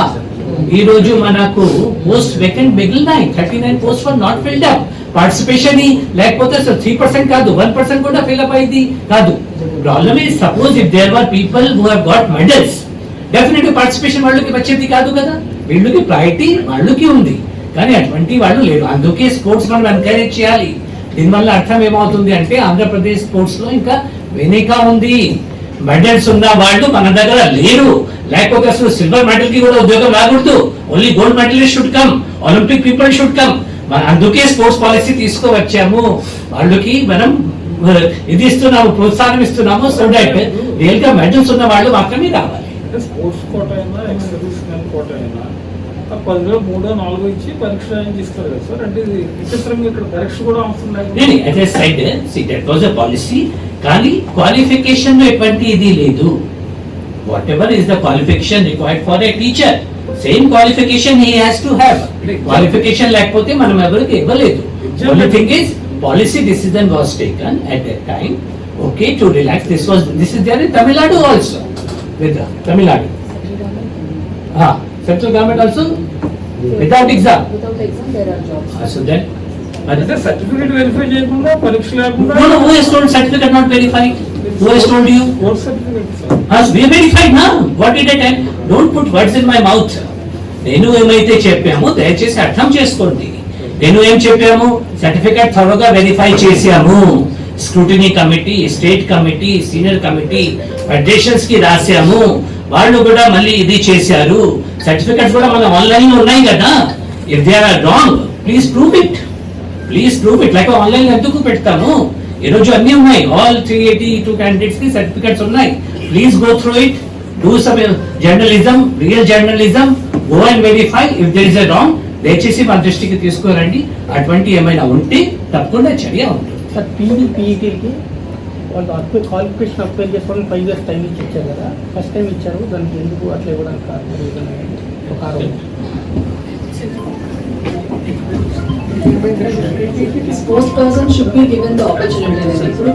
ఈ రోజు మనకు పోస్ట్ వేకెంట్ మిగిలినాయి. 39 post for not filled up. Participation లేకపోతే 3% కాదు, 1% కూడా ఫిల్అప్ అయింది కాదు. Problem is suppose if there were people who have got medals, definitely participation వాళ్ళకి వచ్చేది కాదు కదా. వీళ్ళకి ప్రయారిటీ వాళ్ళకి ఉంది, కానీ అటువంటి వాళ్ళు లేరు. అందుకే స్పోర్ట్స్ మనం ఎంకరేజ్ చేయాలి. దీనివల్ల అర్థం ఏమవుతుంది అంటే ఆంధ్రప్రదేశ్ స్పోర్ట్స్ లో ఇంకా వెనుక ఉంది. మెడల్స్ ఉన్న వాళ్ళు మన దగ్గర లేరు. లేకపోతే అసలు సిల్వర్ మెడల్ కి కూడా ఉద్యోగం రాకూడదు. Only gold medalist should come, Olympic people should come. అందుకే స్పోర్ట్స్ పాలసీ తీసుకువచ్చాము. వాళ్ళకి మనం ఇది ఇస్తున్నాము, ప్రోత్సాహం ఇస్తున్నాము. సో దట్ రియల్ గా మెడల్స్ ఉన్న వాళ్ళు మాత్రమే రావాలి. అంటే స్పోర్ట్స్ కోట అయినా ఎక్స్ సర్వీస్మెన్ కోట అయినా 10,000, 3,000, 4,000 ఇచ్చి పరీక్ష ఇస్తారు కదా సార్. అంటే ఇది విచిత్రంగా ఇక్కడ పరీక్ష కూడా అవసరం లేదు. పాలసీ, కానీ క్వాలిఫికేషన్ లో ఎటువంటి ఇది లేదు. What ever is the qualification required for a teacher, same qualification he has to have. Qualification లేకపోతే మనం ఎవరికి ఇవ్వలేదు. Only thing is policy decision was taken at that time, okay, to relax. This is there in Tamil Nadu also, with Tamil Nadu. Central government also without exam. Without exam there are jobs. So then, అంటే certificate verify చేయకుండా పరీక్ష లేకుండా. no, who has told certificate not verified? Who has told you? Course certificate sir. Has we verified now? What did I tell? Don't put words in my mouth. నేను ఏమైతే చెప్పామో దయచేసి అర్థం చేసుకోండి. నేను ఏం చెప్పాము, సర్టిఫికేట్ త్వరగా వెరిఫై చేసాము, scrutiny committee, state committee, senior committee, federations కి రాసాము, వాళ్ళు కూడా మళ్ళీ ఇది చేశారు. సర్టిఫికెట్స్ కూడా మన ఆన్లైన్ లో ఉన్నాయి కదా. If they are wrong please prove it, like online ఎందుకు పెడతాను, ఈరోజు అన్ని ఉన్నాయి, ఆల్ 382 క్యాండిడేట్స్ కి సర్టిఫికెట్స్ ఉన్నాయి. Please go through it, do some journalism, real journalism, go and verify. If there is a wrong దయచేసి మా దృష్టికి తీసుకురండి. అటువంటి ఏమైనా ఉంటే తప్పకుండా చర్య ఉంటుంది. సార్ పీఈటీకి వాళ్ళు క్వాలిఫికేషన్ అప్లై చేసుకోవడానికి 5 years టైం ఇచ్చారు కదా, ఫస్ట్ టైం ఇచ్చారు, దానికి ఎందుకు అట్లా ఇవ్వడానికి ఒక ఆరోపణ. Sports person should be given the opportunity. ఇప్పుడు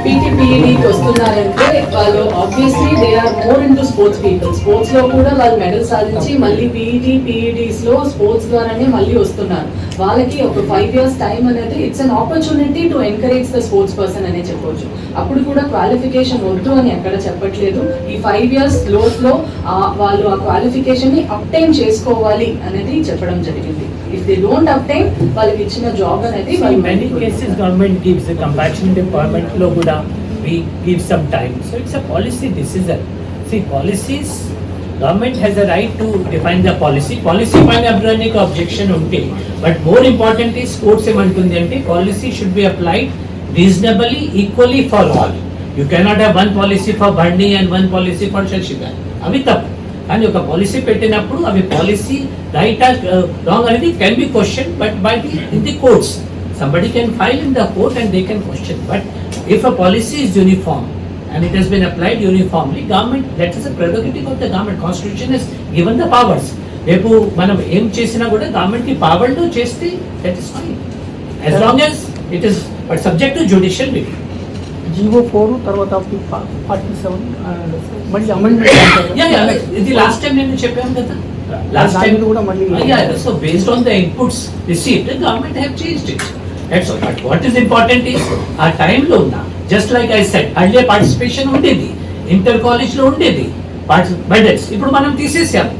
పీటీపీఈడికి వస్తున్నారంటే వాళ్ళు obviously they are more into sports people. Sports లో కూడా వాళ్ళు మెడల్ సాధించి మళ్ళీ పీఈటీస్ లో స్పోర్ట్స్ ద్వారానే మళ్ళీ వస్తున్నారు. వాళ్ళకి ఒక 5 years టైం అనేది it's an opportunity to encourage the sports person అనే చెప్పొచ్చు. అప్పుడు కూడా క్వాలిఫికేషన్ వద్దు అని ఎక్కడ చెప్పట్లేదు. ఈ 5 years లో వాళ్ళు ఆ క్వాలిఫికేషన్ ని అప్టైన్ చేసుకోవాలి అనేది చెప్పడం జరిగింది. ఇఫ్ దే డోంట్ అప్టైన్ వాళ్ళకి ఇచ్చిన జాబ్ అనేది many cases government gives a compassionate employment లో కూడా we give some time, so it's a policy decision. See, policies, government has a right to define the policy పైన ఎవరైనా objection ఉంటే, but more important is sports ఏమంటుంది అంటే policy should be applied reasonably, equally for all. You cannot have one policy for Bandi and one policy for Shashika, అవి తప్పు. కానీ ఒక policy పెట్టినప్పుడు అవి పాలసీ రైట్ ఆర్ రాంగ్ అనేది can be question, but by in the courts somebody can file in the court and they can question. But if a policy is uniform and it has been applied uniformly, government, that is a prerogative of the government. Constitution has given the powers. రేపు మనం ఏం చేసినా కూడా government కి power తో చేస్తే that is fine, as long as it is but subject to judicial review. GO4 తర్వాత 47 మళ్ళీ అమెండ్మెంట్. ఇది లాస్ట్ టైం నేను చెప్పాను కదా, లాస్ట్ టైం కూడా మళ్ళీ so based on the inputs received, the government have changed it. That's all. But what is important is ఆ టైంలో ఉన్న, just like I said earlier, participation ఉండేది, ఇంటర్ కాలేజ్ లో ఉండేది మెడల్స్, ఇప్పుడు మనం తీసేసాము.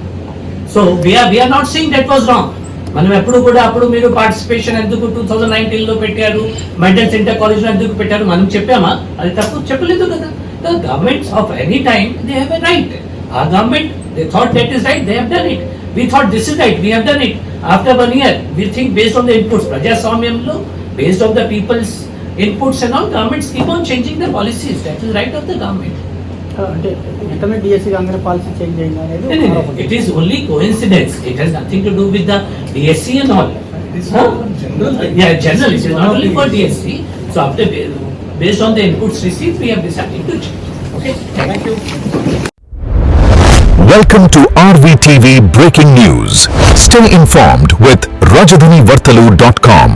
So we are not saying that was wrong. మనం ఎప్పుడు కూడా అప్పుడు మీరు పార్టిసిపేషన్ ఎందుకు 2019 లో పెట్టారు, మెడల్స్ ఇంటర్ కాలేజ్ లో ఎందుకు పెట్టారు మనం చెప్పామా? అది తప్పు చెప్పలేదు కదా. The governments of any time they have a right. Our government, they thought that is right, they have done it. We thought this is right, we have done it. After 1 year, we think based on the inputs, Prajaswamyamlo, based on the people's inputs and all, governments keep on changing the policies. That is right of the government. అంటే వెంటనే DSC అందరూ policy change అయింది అనేది It is only coincidence. It has nothing to do with the DSC and all. Yeah, general. It is not only for DSC. So after, based on the inputs received, we have decided to change. Okay, thank you. Welcome to RVTV Breaking News. Stay informed with rajadhanivartalu.com.